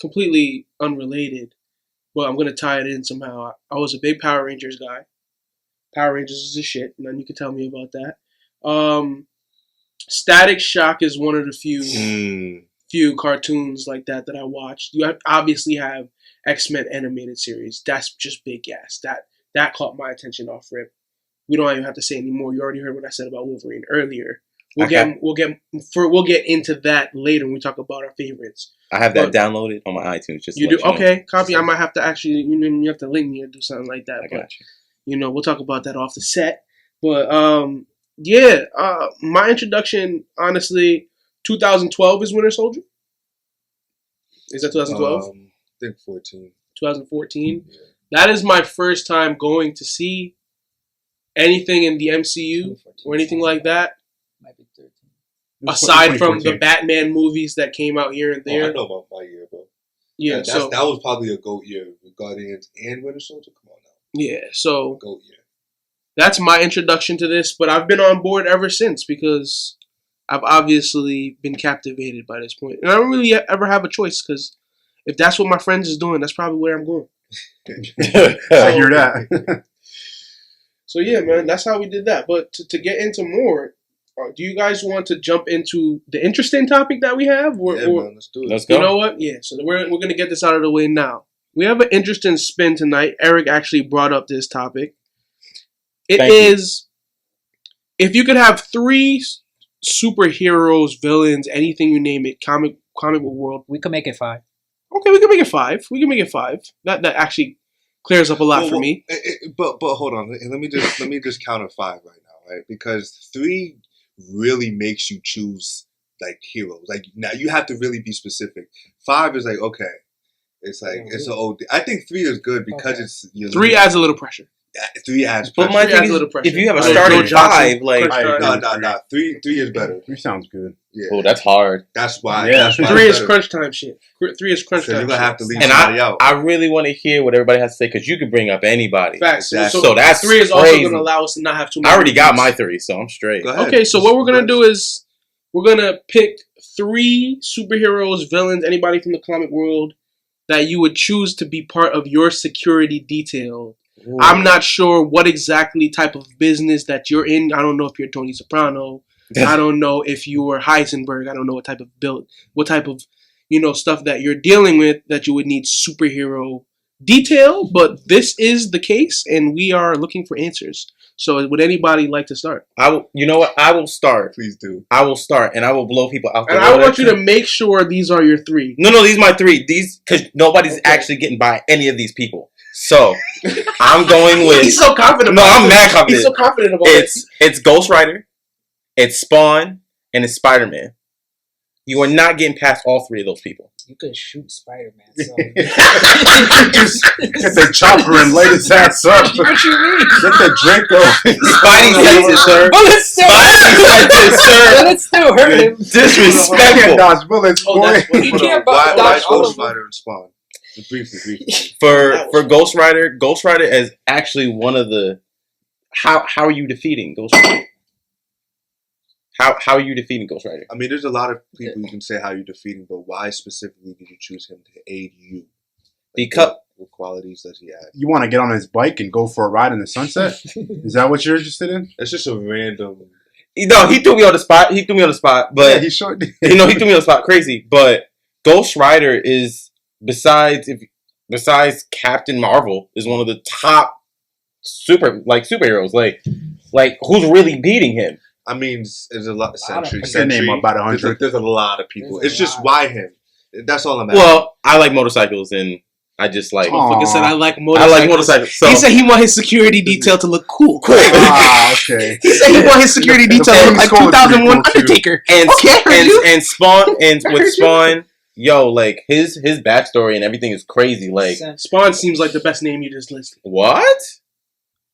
completely unrelated, but I'm going to tie it in somehow. I was a big Power Rangers guy. Power Rangers is the shit. None you can tell me about that. Static Shock is one of the few cartoons like that I watched. You obviously have X-Men animated series. That's just big gas. That caught my attention off rip. We don't even have to say anymore. You already heard what I said about Wolverine earlier. We'll get into that later when we talk about our favorites. I have that downloaded on my iTunes. Just you do okay. Copy. I might have to actually. You have to link me or do something like that. I got you. We'll talk about that off the set. But my introduction, honestly, 2012 is Winter Soldier. Is that 2012? I think 14. 2014. Yeah. That is my first time going to see anything in the MCU or anything like that. Might be 13. Aside from the Batman movies that came out here and there. I know about my year, bro. Yeah, that was probably a GOAT year with Guardians and Winter Soldier. Come on now. Yeah, so GOAT year. That's my introduction to this, but I've been on board ever since because I've obviously been captivated by this point. And I don't really ever have a choice because if that's what my friends is doing, that's probably where I'm going. I hear that. So yeah, man, that's how we did that. But to get into more, do you guys want to jump into the interesting topic that we have? Man, let's do it. Let's go. You know what? Yeah, so we're going to get this out of the way now. We have an interesting spin tonight. Eric actually brought up this topic. It is, if you could have 3 superheroes, villains, anything you name it, comic book world. We could make it 5. Okay, we can make it 5. We can make it 5. That actually clears up a lot for me. But hold on. Let me just counter 5 right now, right? Because 3 really makes you choose like heroes. Like now you have to really be specific. 5 is like okay. It's like it's an old. I think 3 is good because it's 3 adds a little pressure. 3 adds But pressure. my Three thing adds a is, little pressure. if you have a Like starting Joe Johnson, 5, like, Chris Johnson. No. 3 is better. 3 sounds good. Yeah. oh, that's hard. That's why. Yeah. That's why 3 it's is better. crunch time shit. 3 is crunch So time. you're gonna shit. have to leave And somebody out. I really want to hear what everybody has to say because you could bring up anybody. Facts. Exactly. So that's 3 is also crazy. going to allow us to not have too many. I already got repeats. my 3, so I'm straight. Go ahead. Okay, so Just what we're gonna go do is we're gonna pick 3 superheroes, villains, anybody from the comic world that you would choose to be part of your security detail. Ooh. I'm not sure what exactly type of business that you're in. I don't know if you're Tony Soprano. I don't know if you were Heisenberg. I don't know what type of stuff that you're dealing with that you would need superhero detail. But this is the case, and we are looking for answers. So, would anybody like to start? You know what? I will start. Please do. I will start, and I will blow people out. And I want you to make sure these are your 3. No, these are my 3. These because nobody's actually getting by any of these people. So I'm going with. He's so confident. No, about I'm it. mad confident. He's so confident about it. It's Ghost Rider, it's Spawn, and it's Spider-Man. You are not getting past all 3 of those people. You could shoot Spider-Man. So. Get the chopper and light his ass up. What you mean? Get the Draco. Spidey senses, sir. Bullets still Spidey senses, sir. Bullets still hurt him. Disrespectful. Dodge bullets, Oh, boy. that's what You you can't Why dodge all Ghost of them. Rider and Spawn? Briefly. For Ghost Rider. Ghost Rider is actually one of the. How are you defeating Ghost Rider? How are you defeating Ghost Rider? I mean, there's a lot of people you can say how you're defeating, but why specifically did you choose him to aid you? Because what qualities does he have? You want to get on his bike and go for a ride in the sunset? Is that what you're interested in? It's just a random. no, he threw me on the spot. But yeah, he sure did. he threw me on the spot. Crazy, but Ghost Rider is besides Captain Marvel is one of the top superheroes. Like who's really beating him? I mean, there's a lot. Sentry. I can name about 100. There's a lot of people. There's It's a just lot. why him. That's all I'm asking. Well, I like motorcycles, and I just like. Motherfucker said I like I motorcycles. like motorcycles. So He said he want his security detail to look cool. Okay. He said he want his security The detail to look like Skull is pretty 2001 cool, too. Undertaker. and Okay, I heard you. and Spawn and I heard with you. Spawn, yo, like his backstory and everything is crazy. Like Spawn seems like the best name you just listed. what?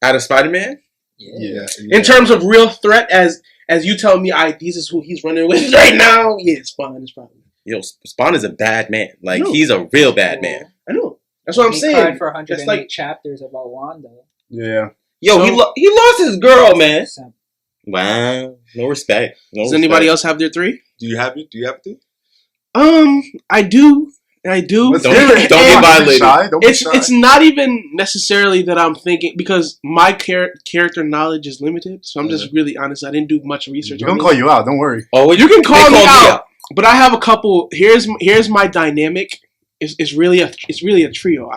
Out of Spider-Man? Yeah. In terms of real threat, as you tell me, this is who he's running with right now. Yeah, Spawn is probably. Yo, Spawn is a bad man. Like No. he's a real bad man. I know. That's what I'm He saying. cried for That's 108 like chapters about Wanda. Yeah. Yo, So- he lost his girl, man. So, Wow, no respect. No Does respect. anybody else have their 3? Do you have it? Do you have it? I do. I do. Let's Don't- hear it. don't get violated. Don't be It's shy. it's not even necessarily that I'm thinking because my character knowledge is limited. So I'm just really honest. I didn't do much research. We're on gonna this. call you out. Don't worry. Oh, You can call they me called out, but I have a couple. Here's my dynamic. It's really a trio.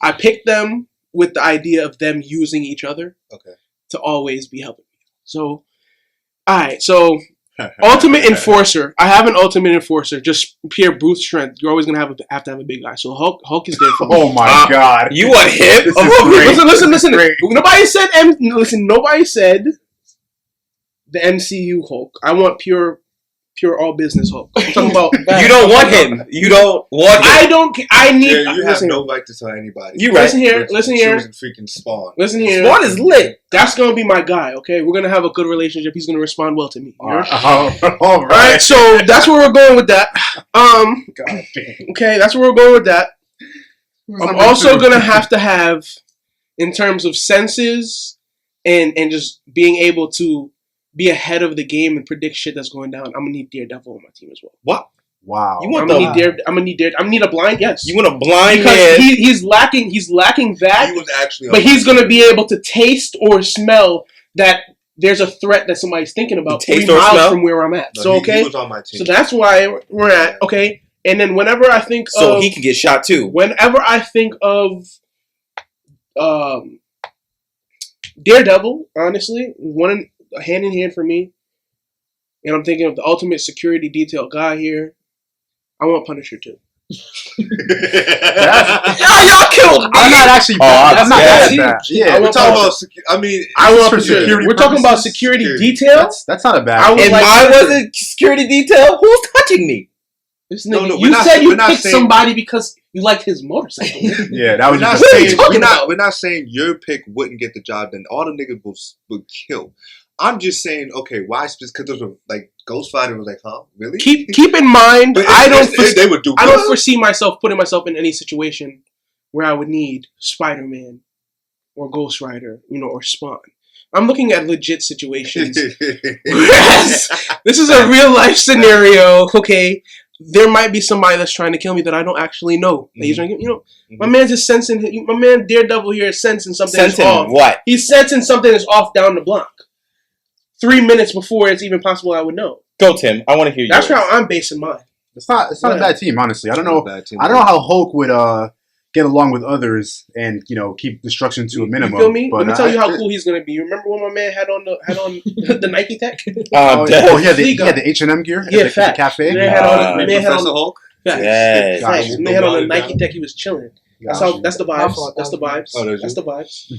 I picked them with the idea of them using each other Okay. to always be helping me. So, all right. So, ultimate enforcer. I have an ultimate enforcer. Just pure brute strength. You're always gonna have to have a big guy. So Hulk is there for me. Oh my God. You want him? This is Oh, great. listen. Nobody said Nobody said the MCU Hulk. I want pure all business Hulk. I'm talking about. You don't want him. You don't want him. I don't. I need. Yeah, you have listen, no right to tell anybody. You right. Listen here. You're Listen here. choosing freaking Spawn. Listen here. Spawn is lit. That's gonna be my guy. Okay, we're gonna have a good relationship. He's gonna respond well to me. You heard? All All right. right. So that's where we're going with that. God damn. Okay, that's where we're going with that. I'm also gonna have to have, in terms of senses and just being able to be ahead of the game and predict shit that's going down. I'm gonna need Daredevil on my team as well. What? Wow. You want I'm the? gonna need a blind. Yes, You want a blind because man? he's lacking that, He was actually. but he's gonna be able to taste or smell that there's a threat that somebody's thinking about Taste 3 or miles smell? from where I'm at. No, So he okay, was on my team. so that's why we're at okay. And then whenever I think So of he can get shot too. whenever I think of Daredevil, honestly, hand in hand for me, and I'm thinking of the ultimate security detail guy here. I want Punisher too. Y'all killed me. I'm not actually. Oh, I'm not yeah. bad at that. I Yeah. want We're talking about. I mean, I want for Punisher. security We're talking about purposes? security Security. detail. That's not a bad. I would If like I Punisher. wasn't security detail, who's touching me? This No, nigga, no, you we're not- said you we're not picked saying- somebody because You liked his motorcycle. Yeah, that was We're not just saying talking about? we're not saying your pick wouldn't get the job done. All the niggas would kill. I'm just saying, okay, why? Because like Ghost Fighter was like, huh, really? Keep in mind, But they would do. I don't foresee myself putting myself in any situation where I would need Spider-Man or Ghost Rider, or Spawn. I'm looking at legit situations. Whereas this is a real life scenario. Okay, there might be somebody that's trying to kill me that I don't actually know. That he's trying to, my man's just sensing. My man Daredevil here is sensing something is off. What? He's sensing something is off down the block. 3 minutes before it's even possible I would know. Go, Tim. I want to hear you. That's how I'm basing mine. It's not a bad team, honestly. I don't know. Bad team. I don't know how Hulk would get along with others and keep destruction to a minimum. You feel me? But Let me tell you how cool he's gonna be. You remember when my man had on the Nike Tech? Yeah, he had the H&M gear at the cafe. Man had on Professor Hulk. Facts. Yes. Facts. Man had on the Nike Tech. He was chilling. That's the vibes. That's the vibes. Oh, that's the vibes.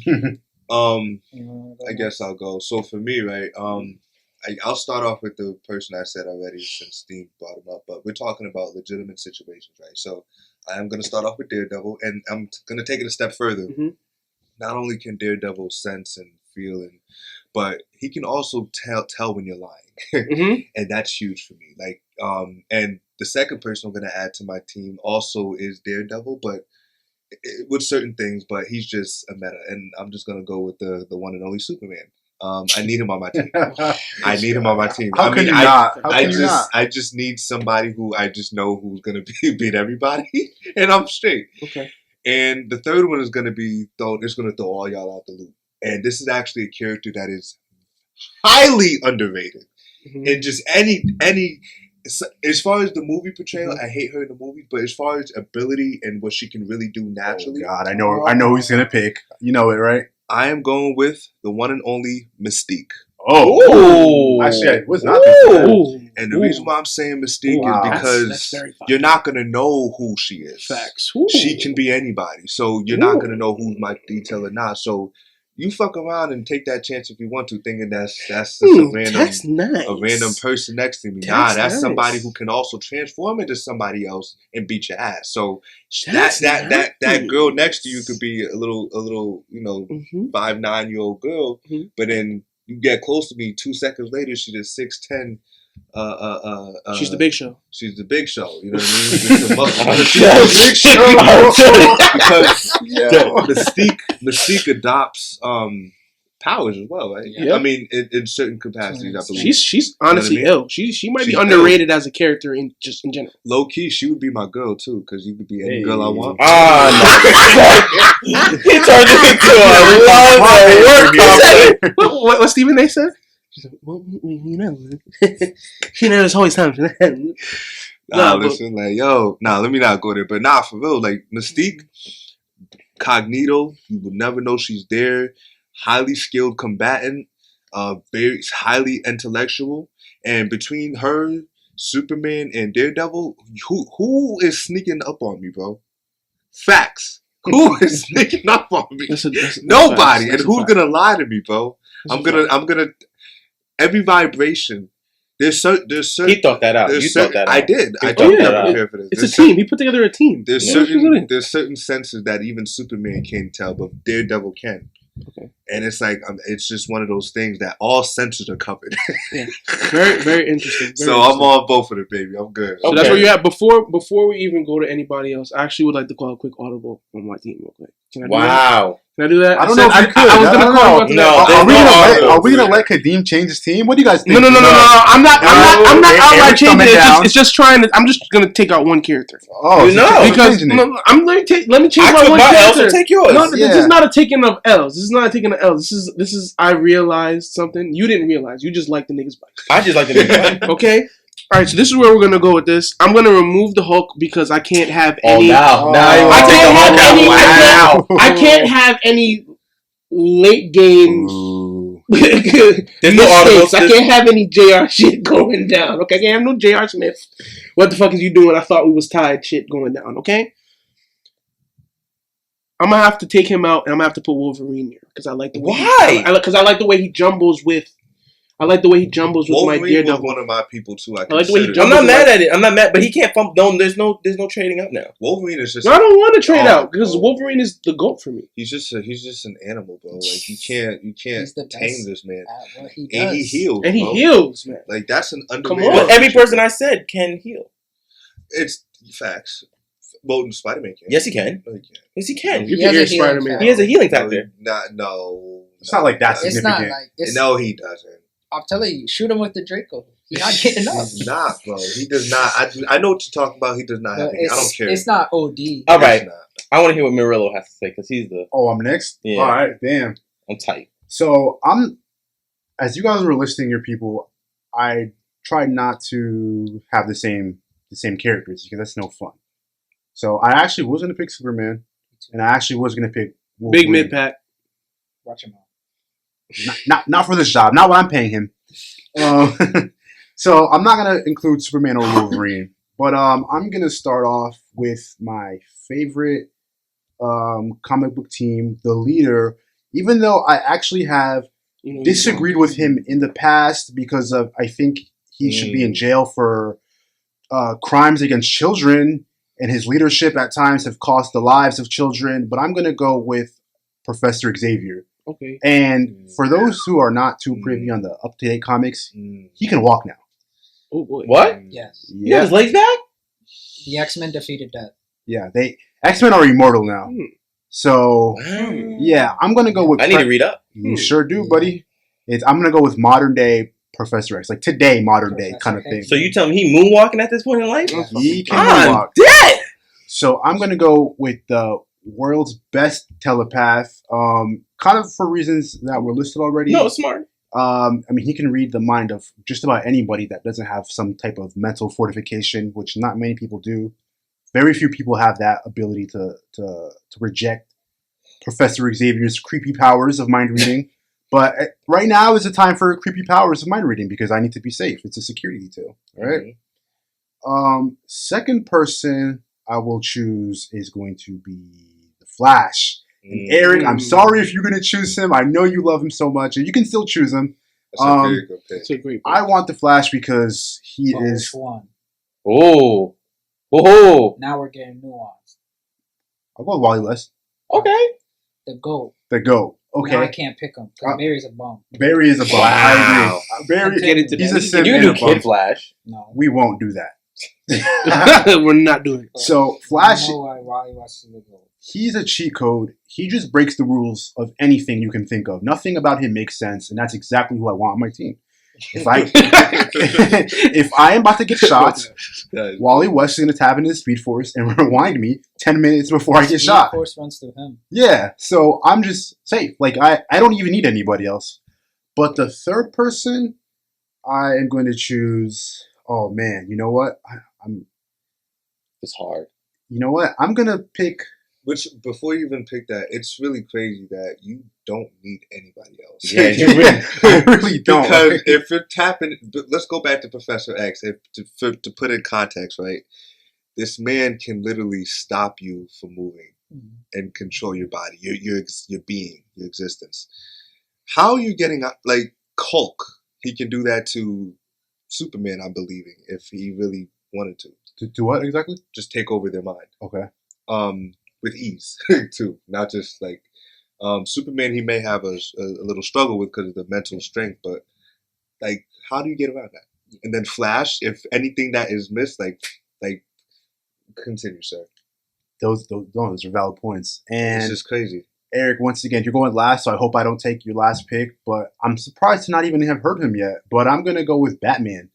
I guess I'll go. So for me, right, I'll start off with the person I said already since Steve brought him up, but we're talking about legitimate situations, right? So I am going to start off with Daredevil, and I'm going to take it a step further. Mm-hmm. Not only can Daredevil sense and feel, but he can also tell when you're lying, and that's huge for me. Like, and the second person I'm going to add to my team also is Daredevil, but with certain things, but he's just a meta, and I'm just gonna go with the one and only Superman. I need him on my team. I need him on my team. How can you not? I just need somebody who I just know who's gonna beat everybody, and I'm straight. Okay. And the third one is gonna be it's gonna throw all y'all out the loop. And this is actually a character that is highly underrated. And just any. As far as the movie portrayal, I hate her in the movies, but as far as ability and what she can really do naturally, God, I know who he's gonna pick. You know it, right? I am going with the one and only Mystique. Oh, actually, I was not thinking that. And the reason why I'm saying Mystique is because you're not gonna know who she is. Facts. She can be anybody, so you're not gonna know who's my detail or not. So you fuck around and take that chance if you want to, thinking that's just a random person next to me. That's nice. Somebody who can also transform into somebody else and beat your ass. So that girl next to you could be a little 5'9" girl, but then you get close to me 2 seconds later, she's a 6'10". She's the Big Show. She's the Big Show. You know what I mean? She's the Big Show. Because Mystique adopts powers as well, right? Yeah. I mean, in certain capacities, I believe. She's honestly ill. She might be underrated as a character in general. Low key, she would be my girl too, because you could be any girl I want. No. He turned it into a long What Stephen A. said? She said, well, there's always time for that. Listen, let me not go there. But for real, like, Mystique, Cognito, you would never know she's there. Highly skilled combatant, very highly intellectual. And between her, Superman, and Daredevil, who is sneaking up on me, bro? Facts. Who is sneaking up on me? Nobody. And who's gonna lie to me, bro? I'm gonna. Every vibration. There's certain. He thought that out. You thought that out. I did. I thought did that prepare for this. It's a team. He put together a team. There's certain senses that even Superman can't tell, but Daredevil can. Okay. And it's like it's just one of those things that all senses are covered. Yeah. Very, very interesting. I'm on both of it, baby. I'm good. So that's where you're at. Before we even go to anybody else, I actually would like to call a quick audible on my team real quick. Can I do that? Can I do that? I don't know if you could. I was going to call you. No. Are we gonna let Kadeem change his team? What do you guys think? No. I'm not outright changing it. It's just trying to. I'm just gonna take out one character. Oh, because let me change my one character. Else, take yours. No, this is not a taking of L's. This is not a taking of L's. This is. I realized something you didn't realize. You just like the niggas' bike. I just like the niggas' bike. Okay. All right, so this is where we're gonna go with this. I'm gonna remove the Hulk because I can't have any. I can't have any late game There's no mistakes. I can't have any JR shit going down. Okay, I can't have no JR Smith. What the fuck is you doing? I thought we was tied shit going down. Okay. I'm gonna have to take him out, and I'm gonna have to put Wolverine here because I like the way. Why? Because I like the way he jumbles with. I like the way he jumbles with my Wolverine was Daredevil. one of my people too. I like the way he consider. I'm not mad at it. I'm not mad, but he can't fumble. No, there's no trading up now. Wolverine is just. No, I don't want to trade Oh, out because bro. Wolverine is the GOAT for me. He's just an animal, bro. Like you can't He's the tame best this man. at what he does. And he heals. And he bro. heals, man. Like that's an Come underrated. on. But every feature, person bro. I said can heal. It's facts. Well, Spider-Man can. Yes, he can. No, he can't. Yes, he can. You He can has hear a healing Spider-Man. factor. He has a healing No, factor. no. It's not like that It's not significant. like it's. No, he doesn't. I'm telling you, shoot him with the Draco. He's not getting up. He's not, bro. He does not. I know what you're talking about. He does not have But any. I don't care. It's not OD. All It's right, not. I want to hear what Murillo has to say because he's the. Oh, I'm next. Yeah. All right, damn. I'm tight. So as you guys were listing your people, I tried not to have the same characters because that's no fun. So I actually was gonna pick Superman, and I actually was gonna pick Wolverine. Big mid pack. Watch him out. Not for this job. Not what I'm paying him. So I'm not gonna include Superman or Wolverine, but I'm gonna start off with my favorite comic book team, the leader. Even though I actually have disagreed with him in the past because of I think he should be in jail for crimes against children, and his leadership at times have cost the lives of children. But I'm gonna go with Professor Xavier. Okay. And for those who are not too privy on the up-to-date comics, he can walk now. Oh boy. What? Yes. You got his legs back? The X-Men defeated Death. Yeah, X-Men are immortal now. Hmm. So yeah, I'm gonna go with. I need to read up. You sure do, buddy. I'm gonna go with modern day Professor X, like today, modern day kind of thing. So you tell me he moonwalking at this point in life? He can I'm walk. dead. So I'm gonna go with the world's best telepath. Kind of for reasons that were listed already. No, it's smart. I mean, he can read the mind of just about anybody that doesn't have some type of mental fortification, which not many people do. Very few people have that ability to reject Professor Xavier's creepy powers of mind reading. But right now is the time for creepy powers of mind reading because I need to be safe. It's a security detail. All right. Second person I will choose is going to be the Flash. And Eric, I'm sorry if you're going to choose him. I know you love him so much, and you can still choose him. That's a very good pick. It's a great pick. I want the Flash because he But is. which one? Oh. Oh. Now we're getting nuanced. I'll go with Wally West. Okay. The GOAT. The GOAT. Okay. Now I can't pick him because Barry's a bum. Barry is a bum. Wow. I agree. Barry, Get into he's that. a sim You and can a do bum. Kid Flash. No. We won't do that. We're not doing it. So Flash, I know why Wally West is the GOAT. he's a cheat code. He just breaks the rules of anything you can think of. Nothing about him makes sense, and that's exactly who I want on my team. If I am about to get shot, Wally West is going to tap into the Speed Force and rewind me 10 minutes before I get shot. Speed Force runs through him. Yeah, so I'm just safe. Like, I don't even need anybody else. But the third person, I am going to choose... Oh, man, you know what? It's hard. You know what? I'm going to pick... Which, before you even pick that, it's really crazy that you don't need anybody else. Yeah, you I really don't. Because if you're tapping, let's go back to Professor X. To put in context, right? This man can literally stop you from moving and control your body, your being, your existence. How are you getting like Hulk? He can do that to Superman, I'm believing, if he really wanted to. To do what exactly? Just take over their mind. Okay. With ease too, not just like Superman. He may have a little struggle with because of the mental strength, but like, how do you get around that? And then Flash, if anything that is missed, like continue, sir. Those are valid points. And It's just crazy. Eric, once again, you're going last, so I hope I don't take your last pick. But I'm surprised to not even have heard him yet. But I'm gonna go with Batman.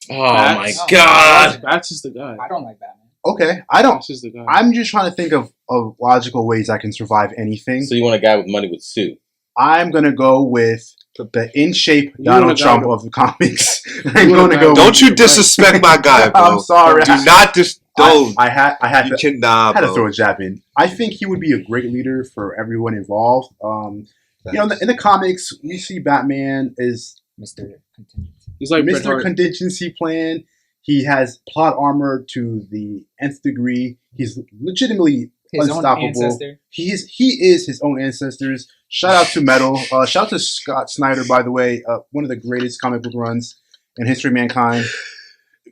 Oh Bats. my Oh, god. Bats is the guy. I don't like Batman. Okay, I don't. Bats is the guy. I'm just trying to think of logical ways I can survive anything. So you want a guy with money with suit? I'm gonna go with the in shape You Donald wanna Trump go- of the comics. You I'm wanna gonna go- go. Don't you disrespect my guy, bro. I'm sorry. Do not don't. I had You to, cannot, had to throw bro. a jab in. I think he would be a great leader for everyone involved. You know, in the comics, we see Batman is Mr. Contingency. He's like Bret Mr. Hart. Contingency Plan. He has plot armor to the nth degree. He's legitimately His own unstoppable. ancestor. He is his own ancestors. Shout out to Metal. Shout out to Scott Snyder, by the way. One of the greatest comic book runs in history of mankind.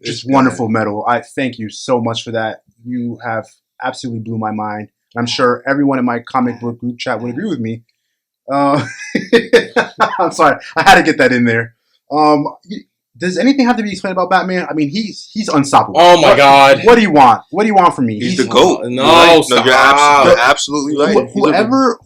Just wonderful, Metal. I thank you so much for that. You have absolutely blew my mind. I'm sure everyone in my comic book group chat would agree with me. I'm sorry, I had to get that in there. Does anything have to be explained about Batman? I mean, he's unstoppable. Oh my God. What do you want? What do you want from me? He's the GOAT. No, you're absolutely right.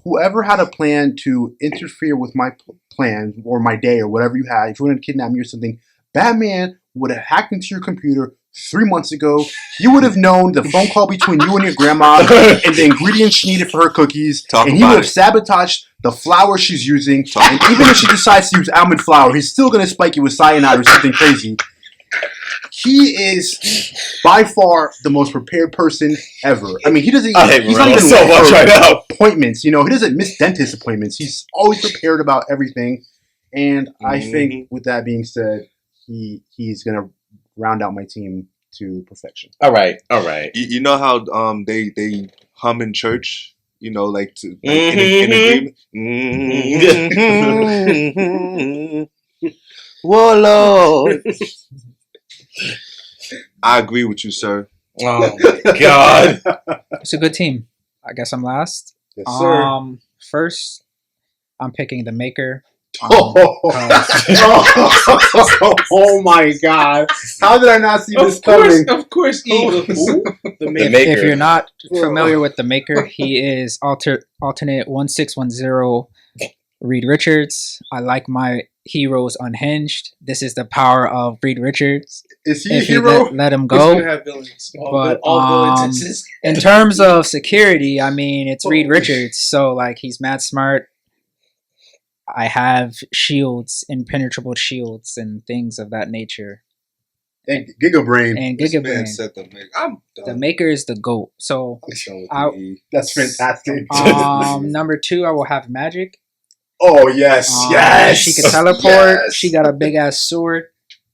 Whoever had a plan to interfere with my plan or my day or whatever you had, if you wanted to kidnap me or something, Batman would have hacked into your computer 3 months ago. You would have known the phone call between you and your grandma and the ingredients she needed for her cookies. And he would have sabotaged the flour she's using. And even if she decides to use almond flour, he's still going to spike you with cyanide or something crazy. He is by far the most prepared person ever. I mean, he doesn't. He's not even so much right now. Appointments. You know, he doesn't miss dentist appointments. He's always prepared about everything. And I think, with that being said, he's gonna round out my team to perfection. All right. You know how they hum in church. You know, like to in agreement. Whoa, Lord. I agree with you, sir. Oh my God. It's a good team. I guess I'm last. Yes, sir. First, I'm picking the Maker. Oh my God! How did I not see this coming? Of course, Eagles. The Maker. If you're not familiar with the Maker, he is alternate 1610 Reed Richards. I like my heroes unhinged. This is the power of Reed Richards. Is he a If you hero? let him He's go. gonna have villains. But All villains exist. in terms of security, I mean, it's Reed Richards, so like he's mad smart. I have shields, impenetrable shields, and things of that nature. And Giga Brain. And This Giga man Brain. said the Maker. I'm done. The Maker is the GOAT. So I'm done with I'll- you, E. That's fantastic. number 2, I will have Magic. Oh yes, yes. She can teleport. Yes. She got a big ass sword.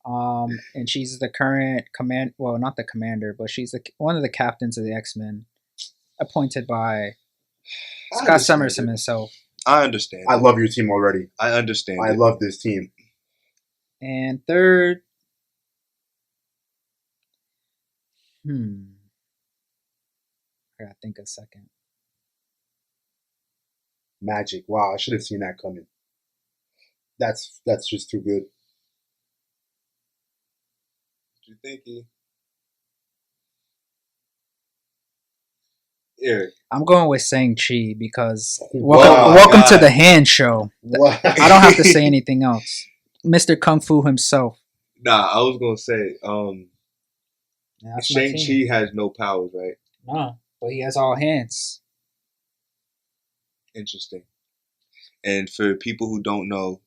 And she's the current command. Well, not the commander, but she's one of the captains of the X-Men, appointed by Scott Summers himself. I understand. I love your team already. I understand. I love this team. And third, I gotta think a second. Magic. Wow, I should have seen that coming. That's just too good. What you think, E? Eric. I'm going with Shang-Chi because Wow, welcome to God. the hand show. Wow. I don't have to say anything else. Mr. Kung Fu himself. Nah, I was gonna say, That's my team. Shang-Chi has no powers, right? No, but he has all hands. Interesting. And for people who don't know,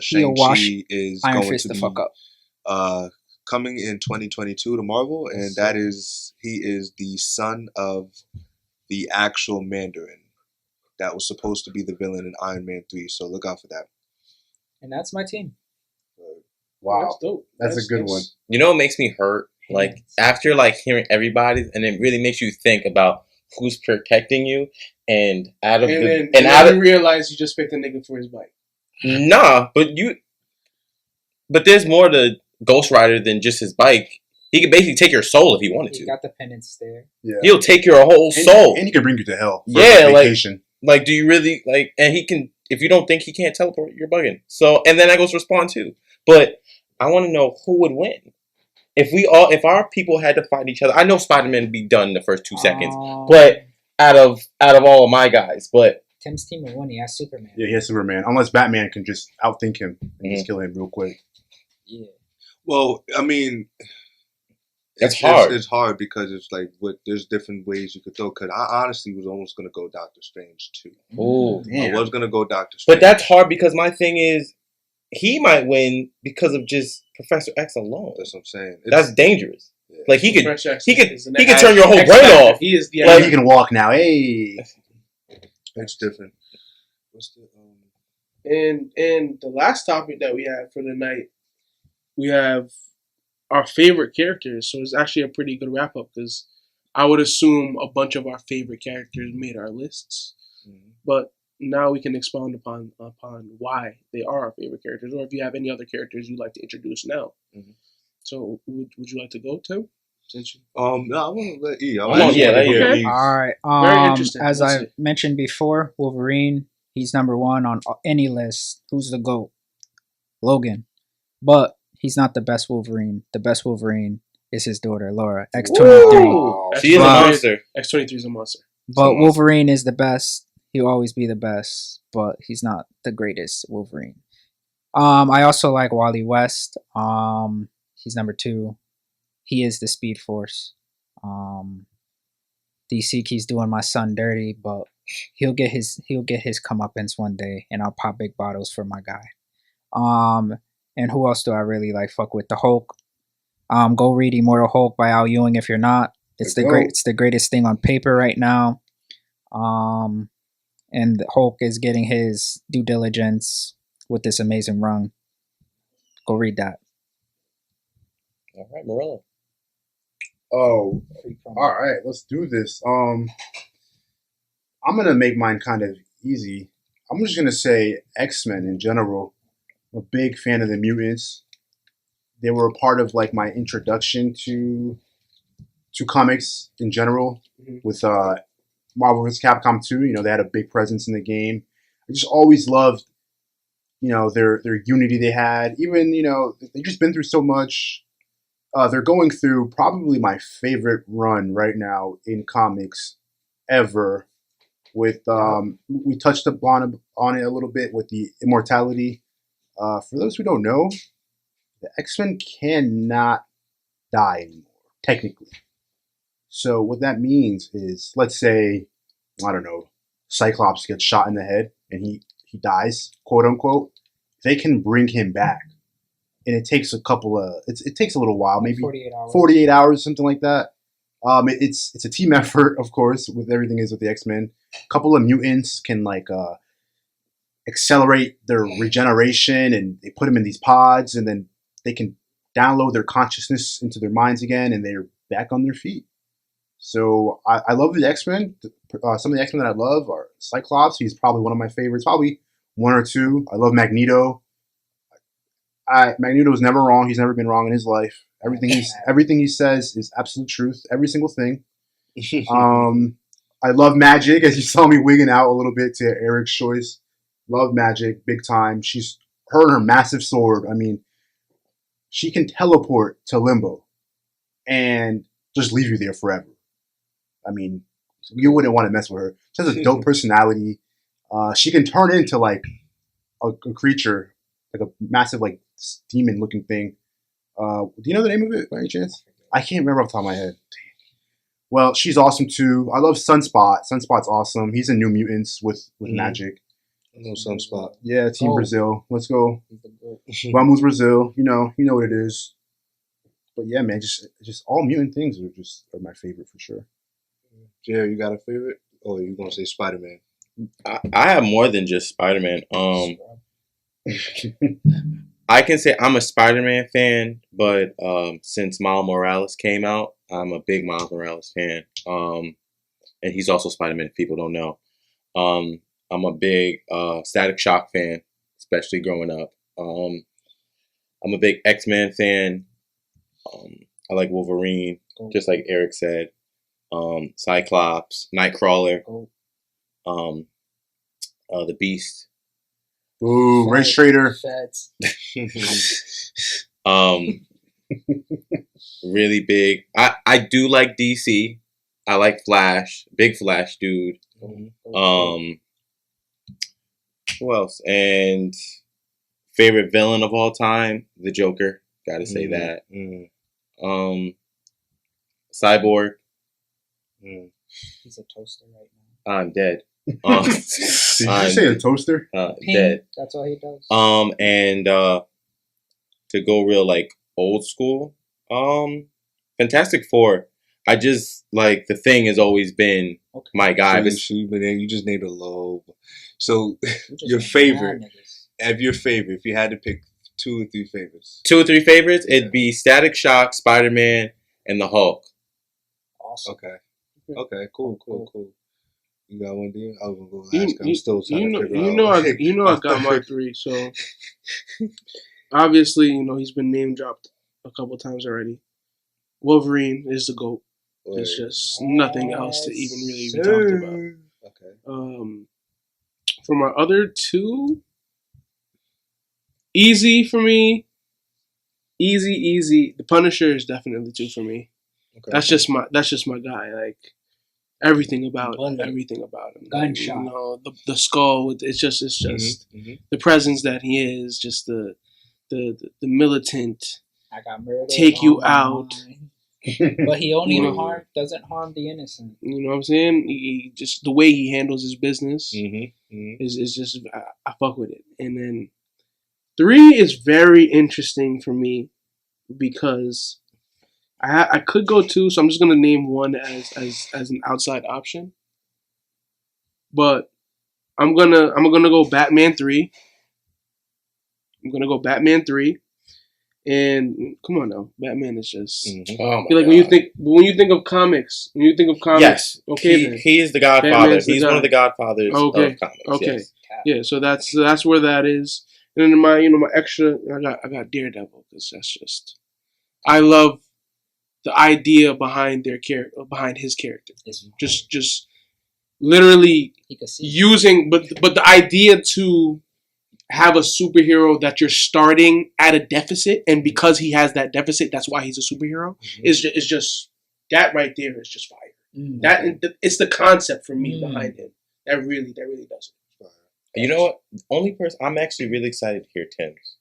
He'll wash Shang-Chi is Iron going Fist to the be fuck up. coming in 2022 to Marvel, and Yes, that sir. is he is the son of the actual Mandarin that was supposed to be the villain in Iron Man 3. So look out for that. And that's my team. Wow. That's dope. That's a good one. You know what makes me hurt? Like after like hearing everybody, and it really makes you think about who's protecting you, and out of And the then you realize you just picked a nigga for his bike. nah, but there's more to Ghost Rider than just his bike. He could basically take your soul if he wanted He to. got the penance there. Yeah. He'll take your whole soul. And he can bring you to hell. For Yeah, a like- vacation. Like, do you really like? And he can. If you don't think he can't teleport, you're bugging. So, and then that goes to Spawn too. But I want to know who would win if our people had to fight each other. I know Spider-Man would be done in the first 2 seconds, but out of all of my guys, but Tim's team will win. He has Superman. Yeah, he has Superman. Unless Batman can just outthink him and just kill him real quick. Yeah. Well, I mean, It's hard. It's hard because it's like there's different ways you could throw. Because I honestly was almost gonna go Doctor Strange too. ooh. I was gonna go Doctor Strange, But that's hard because my thing is he might win because of just Professor X alone. That's what I'm saying. That's dangerous. Yeah. Like he could Fresh X he could is an he could turn your whole X brain factor. off. He is the Like- He can walk now. Hey. It's different. What's the And the last topic that we have for the night, we have our favorite characters. So it's actually a pretty good wrap up because I would assume a bunch of our favorite characters made our lists, but now we can expound upon why they are our favorite characters, or if you have any other characters you'd like to introduce now. Mhm. So, would you like to go, Tim? No, I want to let E. I want- want yeah, to let hear E. E's. All right. Very interesting. As Let's I see. mentioned before, Wolverine, he's number one on any list. Who's the GOAT? Logan. But he's not the best Wolverine. The best Wolverine is his daughter, Laura, X-23. Ooh, she is a Wow. monster. X-23 is a monster. But Someone- Wolverine is the best. He'll always be the best, but he's not the greatest Wolverine. I also like Wally West. He's number 2. He is the Speed Force. DC keeps doing my son dirty, but he'll get his comeuppance one day, and I'll pop big bottles for my guy. And who else do I really like? Fuck with the Hulk. Go read Immortal Hulk by Al Ewing if you're not. It's the greatest thing on paper right now. And the Hulk is getting his due diligence with this amazing run. Go read that. All right, Morello. Oh, all right. Let's do this. I'm gonna make mine kind of easy. I'm just gonna say X-Men in general. I'm a big fan of the mutants. They were a part of like my introduction to comics in general. With Marvel vs. Capcom 2, they had a big presence in the game. I just always loved, their unity they had. Even, they've just been through so much. They're going through probably my favorite run right now in comics ever. With we touched upon it a little bit with the immortality. For those who don't know, the X-Men cannot die anymore, technically. So what that means is, let's say, I don't know, Cyclops gets shot in the head and he dies, quote unquote. They can bring him back, and it takes it takes a little while, maybe 48 hours, something like that. It's a team effort, of course, with everything is with the X-Men. A couple of mutants can accelerate their regeneration, and they put them in these pods, and then they can download their consciousness into their minds again, and they're back on their feet. So I love the X-Men. Some of the X-Men that I love are Cyclops. He's probably one of my favorites, probably 1 or 2. I love Magneto. Magneto was never wrong. He's never been wrong in his life. Everything he says is absolute truth. Every single thing. I love Magic, as you saw me wigging out a little bit to Eric's choice. Love Magic, big time. She's her and her massive sword. I mean, she can teleport to Limbo and just leave you there forever. I mean, you wouldn't want to mess with her. She has a dope personality. She can turn into like a creature, like a massive like demon-looking thing. Do you know the name of it by any chance? I can't remember off the top of my head. Well, she's awesome too. I love Sunspot. Sunspot's awesome. He's in New Mutants with Magic. I know Sunspot. Yeah, Team Oh. Brazil. Let's go. He's the GOAT. Vamos Brazil. You know what it is. But yeah, man, just all mutant things are my favorite for sure. Jerry, you got a favorite? Or you gonna say Spider-Man? I have more than just Spider-Man. I can say I'm a Spider-Man fan, but since Miles Morales came out, I'm a big Miles Morales fan. And he's also Spider-Man, if people don't know. I'm a big Static Shock fan, especially growing up. I'm a big X-Men fan. I like Wolverine, just like Eric said. Cyclops, Nightcrawler, the Beast. Ooh, Race Trader. Feds. Really big. I do like DC. I like Flash, big Flash dude. Who else? And favorite villain of all time, the Joker. Gotta say that. Cyborg. He's a toaster right now. I'm dead. Did you say a toaster? Dead. That's all he does. And to go real like old school, Fantastic Four. I just like the Thing has always been my guy. But then you just named a low. So You just your mad favorite, niggas. if you had to pick 2 or 3 favorites. 2 or 3 favorites, it'd be Static Shock, Spider-Man, and the Hulk. awesome. Okay. Cool. You got one, dear? I was gonna go You, last. I'm you, still trying to figure out. I got my three. So obviously, he's been name dropped a couple times already. Wolverine is the GOAT. There's just nothing else to even really be talked about. Okay. For my other two, easy for me. Easy. The Punisher is definitely two for me. Okay. That's just my guy. Like everything about Bullet. him. Gunshot. Like, the skull. It's just Mhm. the presence that he is. Just the militant. I got murdered. Take you on my out. mind. But he only Mhm. doesn't harm the innocent. You know what I'm saying? He just the way he handles his business Mhm. is just I fuck with it. And then 3 is very interesting for me because I could go 2, so I'm just gonna name one as an outside option. But I'm gonna go Batman 3. I'm gonna go Batman 3. And come on now, Batman is just. Mhm. Oh my Feel like God. when you think of comics, Yes, okay, he is the Godfather. Batman's the He's one guy. of the Godfathers Okay, of comics. okay. Yes. Yeah, so that's where that is. And then my extra, I got Daredevil because that's just I love the idea behind behind his character. It's Just literally he could see. using, but the idea to have a superhero that you're starting at a deficit, and because he has that deficit, that's why he's a superhero. Is just that right there is just fire. That it's the concept for me behind him that really does it. You know what? Only person I'm actually really excited to hear Tim's.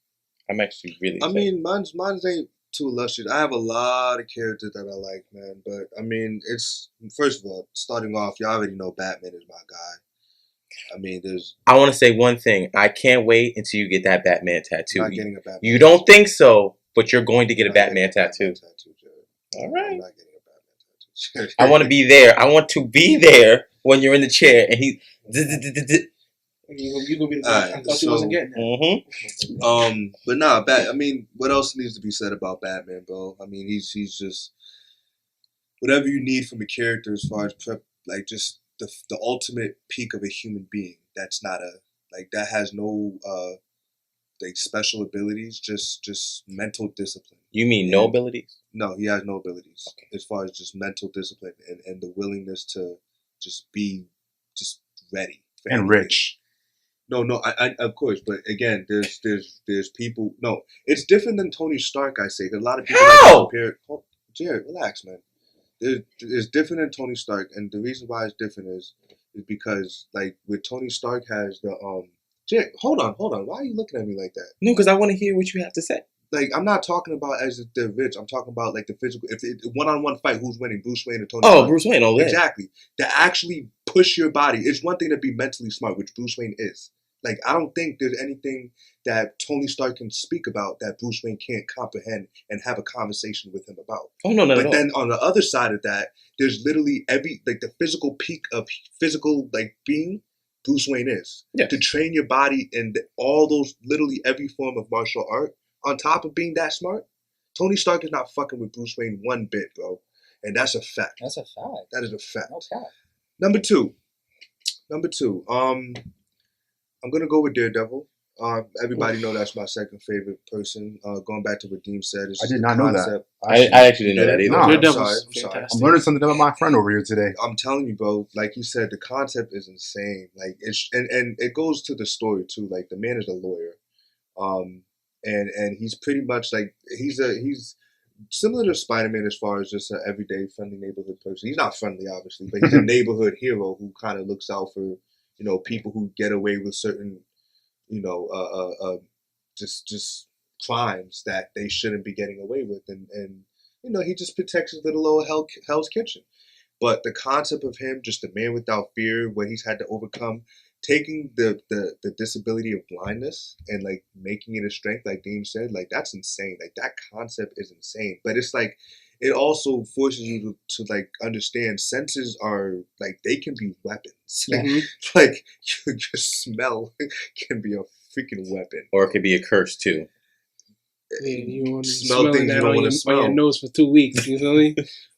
I'm actually really I excited. mean, mine's ain't too illustrious. I have a lot of characters that I like, man. But I mean, it's first of all, starting off, you already know Batman is my guy. I mean, I want to say one thing. I can't wait until you get that Batman tattoo. not getting a Batman. You don't think so, but you're going to get a Not Batman getting a tattoo. Jared. All right. I'm not getting a Batman tattoo. Jared. I want to be there. I want to be there when you're in the chair and he. You gonna be the Alright, I thought you wasn't getting that. But nah, I mean, what else needs to be said about Batman, bro? I mean, he's just whatever you need from a character as far as like just the ultimate peak of a human being. That's not that has no like special abilities, just mental discipline. You mean no abilities? No, he has no abilities Okay. as far as just mental discipline and the willingness to just be just ready for And anything. rich. No, I of course, but again, there's people. No, it's different than Tony Stark. I say 'cause a lot of people like to compare. Oh, Jared, relax, man. It's different than Tony Stark, and the reason why it's different is because like with Tony Stark has the Jared, hold on. Why are you looking at me like that? No, because I want to hear what you have to say. Like I'm not talking about as if they're rich. I'm talking about like the physical. If it, one-on-one fight, who's winning, Bruce Wayne or Tony? Oh, Stark? Bruce Wayne, all that. Exactly. To actually push your body, it's one thing to be mentally smart, which Bruce Wayne is. Like I don't think there's anything that Tony Stark can speak about that Bruce Wayne can't comprehend and have a conversation with him about. Oh no, But then on the other side of that, there's literally the physical peak of physical being Bruce Wayne is. Yes. To train your body in all those literally every form of martial art. On top of being that smart, Tony Stark is not fucking with Bruce Wayne one bit, bro. And that's a fact. That's a fact. That is a fact. No cap. Number two. I'm gonna go with Daredevil. Everybody know that's my second favorite person. Going back to what Deem said, I did not know that. I actually didn't know that either. No, I'm Daredevil's sorry. fantastic. I'm learning something about my friend over here today. I'm telling you, bro. Like you said, the concept is insane. Like it's and it goes to the story too. Like the man is a lawyer, and he's pretty much like he's similar to Spider-Man as far as just an everyday friendly neighborhood person. He's not friendly, obviously, but he's a neighborhood hero who kind of looks out for people who get away with certain just crimes that they shouldn't be getting away with, and he just protects his little old Hell's Kitchen. But the concept of him, just a man without fear, what he's had to overcome, taking the disability of blindness and like making it a strength, like Dean said, like that's insane. Like that concept is insane. But it's like it also forces you to like understand senses are like they can be weapons. Like your smell can be a freaking weapon. Or it could be a curse too. Yeah, you want to Smell things you don't want to on your smell. nose for 2 weeks. You feel me?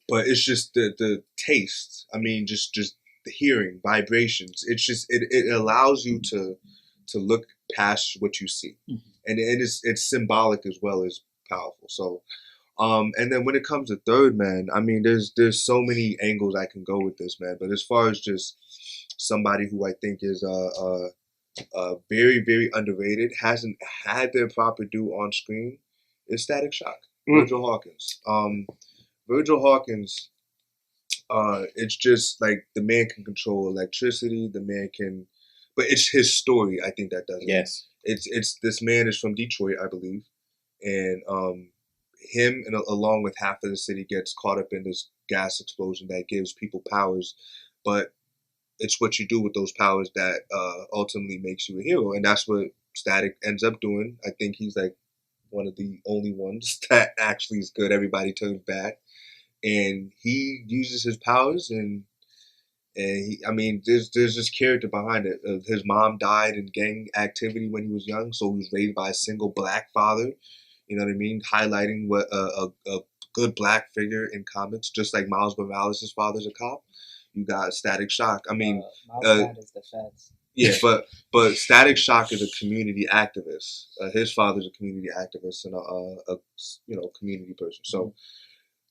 but it's just the taste. I mean, just the hearing, vibrations. It's just it allows you to look past what you see, and it's symbolic as well as powerful. So, and then when it comes to Third Man, I mean, there's so many angles I can go with this, man. But as far as just somebody who I think is very very underrated, hasn't had their proper due on screen, is Static Shock, Virgil Hawkins. Virgil Hawkins, it's just like the man can control electricity. The man can, but it's his story. I think that does it. Yes. It's this man is from Detroit, I believe, and him and along with half of the city gets caught up in this gas explosion that gives people powers, but it's what you do with those powers that ultimately makes you a hero, and that's what Static ends up doing. I think he's like one of the only ones that actually is good. Everybody turns bad, and he uses his powers, and I mean, there's this character behind it. His mom died in gang activity when he was young, so he was raised by a single black father. You know what I mean? Highlighting what a good black figure in comics, just like Miles Morales' father's a cop. You got Static Shock. I mean, Miles dad is the feds. yeah, but Static Shock is a community activist. His father's a community activist and a community person. So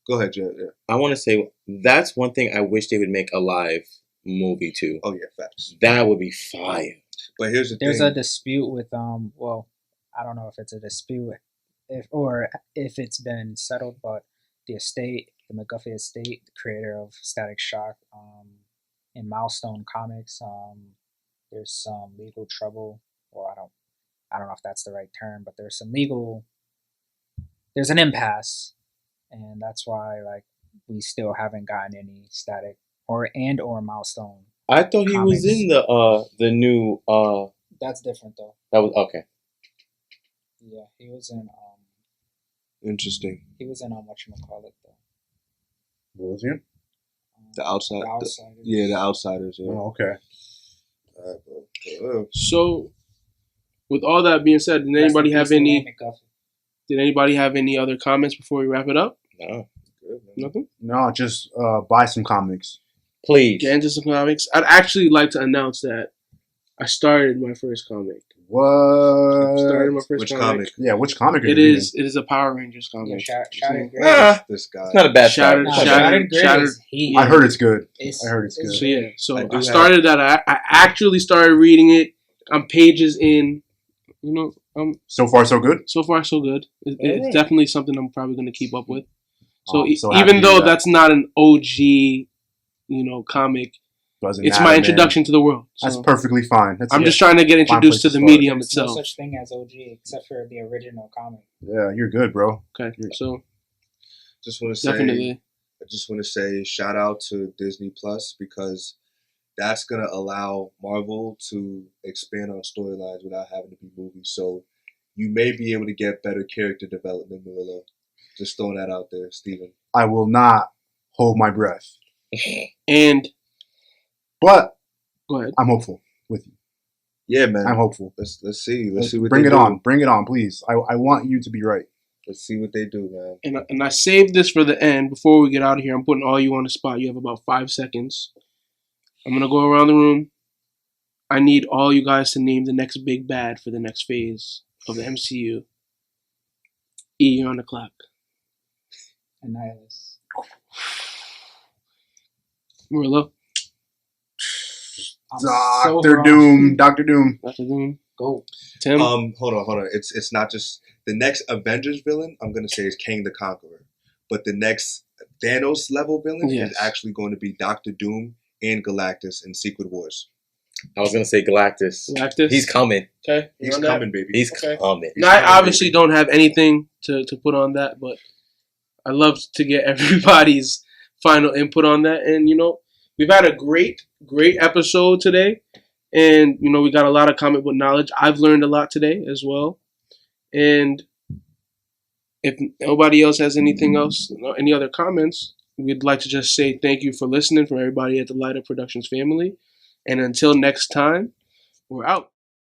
go ahead, Jared. Yeah. I want to say that's one thing I wish they would make a live movie too. Oh yeah, facts. That would be fire. But here's the There's thing. a dispute with well, I don't know if it's a dispute if it's been settled, but the estate, the McGuffey estate, the creator of Static Shock, in Milestone Comics, there's some legal trouble. Well, I don't know if that's the right term, but there's an impasse, and that's why like we still haven't gotten any Static or Milestone. I thought he was Comics. in the new That's different though. that was okay. Yeah, he was in Interesting. whatchamacallit though. What was it? The outside. The Outsiders. The Outsiders. Yeah. Oh, okay. All right, bro. So, with all that being said, did Rest anybody in have peace to any? Ray McGuffey. Did anybody have any other comments before we wrap it up? No, Good, man. Nothing. No, just buy some comics. please. Get into some comics. I'd actually like to announce that I started my first comic. Started my What? first Which comic. comic? Yeah, which comic? It is a Power Rangers Yeah, comic. Shattered Gray. Ah, This guy. it's not a bad Shattered- start. Shattered- Gray is heat. I heard it's good. It's- I heard it's good. So yeah, so I do I have- started that. I actually started reading it. I'm pages in. You know, So far, so good. so far so good. It's Alright. definitely something I'm probably going to keep up with. So, I'm so happy even to though hear that. that's not an OG, comic, Doesn't it's matter, my man. introduction to the world. That's So perfectly fine. That's I'm just trying to get introduced to place to the start. medium There's no itself. such thing as OG except for the original comic. Yeah, you're good, bro. Okay, so Just want to say. definitely. I just want to say shout out to Disney Plus because that's gonna allow Marvel to expand on storylines without having to be movies. So you may be able to get better character development, Murillo. Just throwing that out there, Steven. I will not hold my breath, And but go ahead. I'm hopeful with you. Yeah, man. I'm hopeful. Let's see. Let's see what Bring they it do. on. Bring it on, please. I want you to be right. Let's see what they do, man. And I saved this for the end. Before we get out of here, I'm putting all you on the spot. You have about 5 seconds. I'm going to go around the room. I need all you guys to name the next big bad for the next phase of the MCU. E, you're on the clock. Annihilus. Murillo, I'm so Doctor wrong. Doom. Doctor Doom. Dr. Doom, Go. Tim. Hold on. It's not just the next Avengers villain. I'm gonna say is Kang the Conqueror, but the next Thanos level villain Yes. is actually going to be Doctor Doom and Galactus in Secret Wars. I was gonna say Galactus. Galactus. He's coming. Okay. you're He's on that? coming, baby. He's Okay. coming. He's Now, I coming, obviously baby. don't have anything to put on that, but I love to get everybody's final input on that. And, we've had a great episode today. And, we got a lot of comic book knowledge. I've learned a lot today as well. And if nobody else has anything else, any other comments, we'd like to just say thank you for listening from everybody at the Light Up Productions family. And until next time, we're out.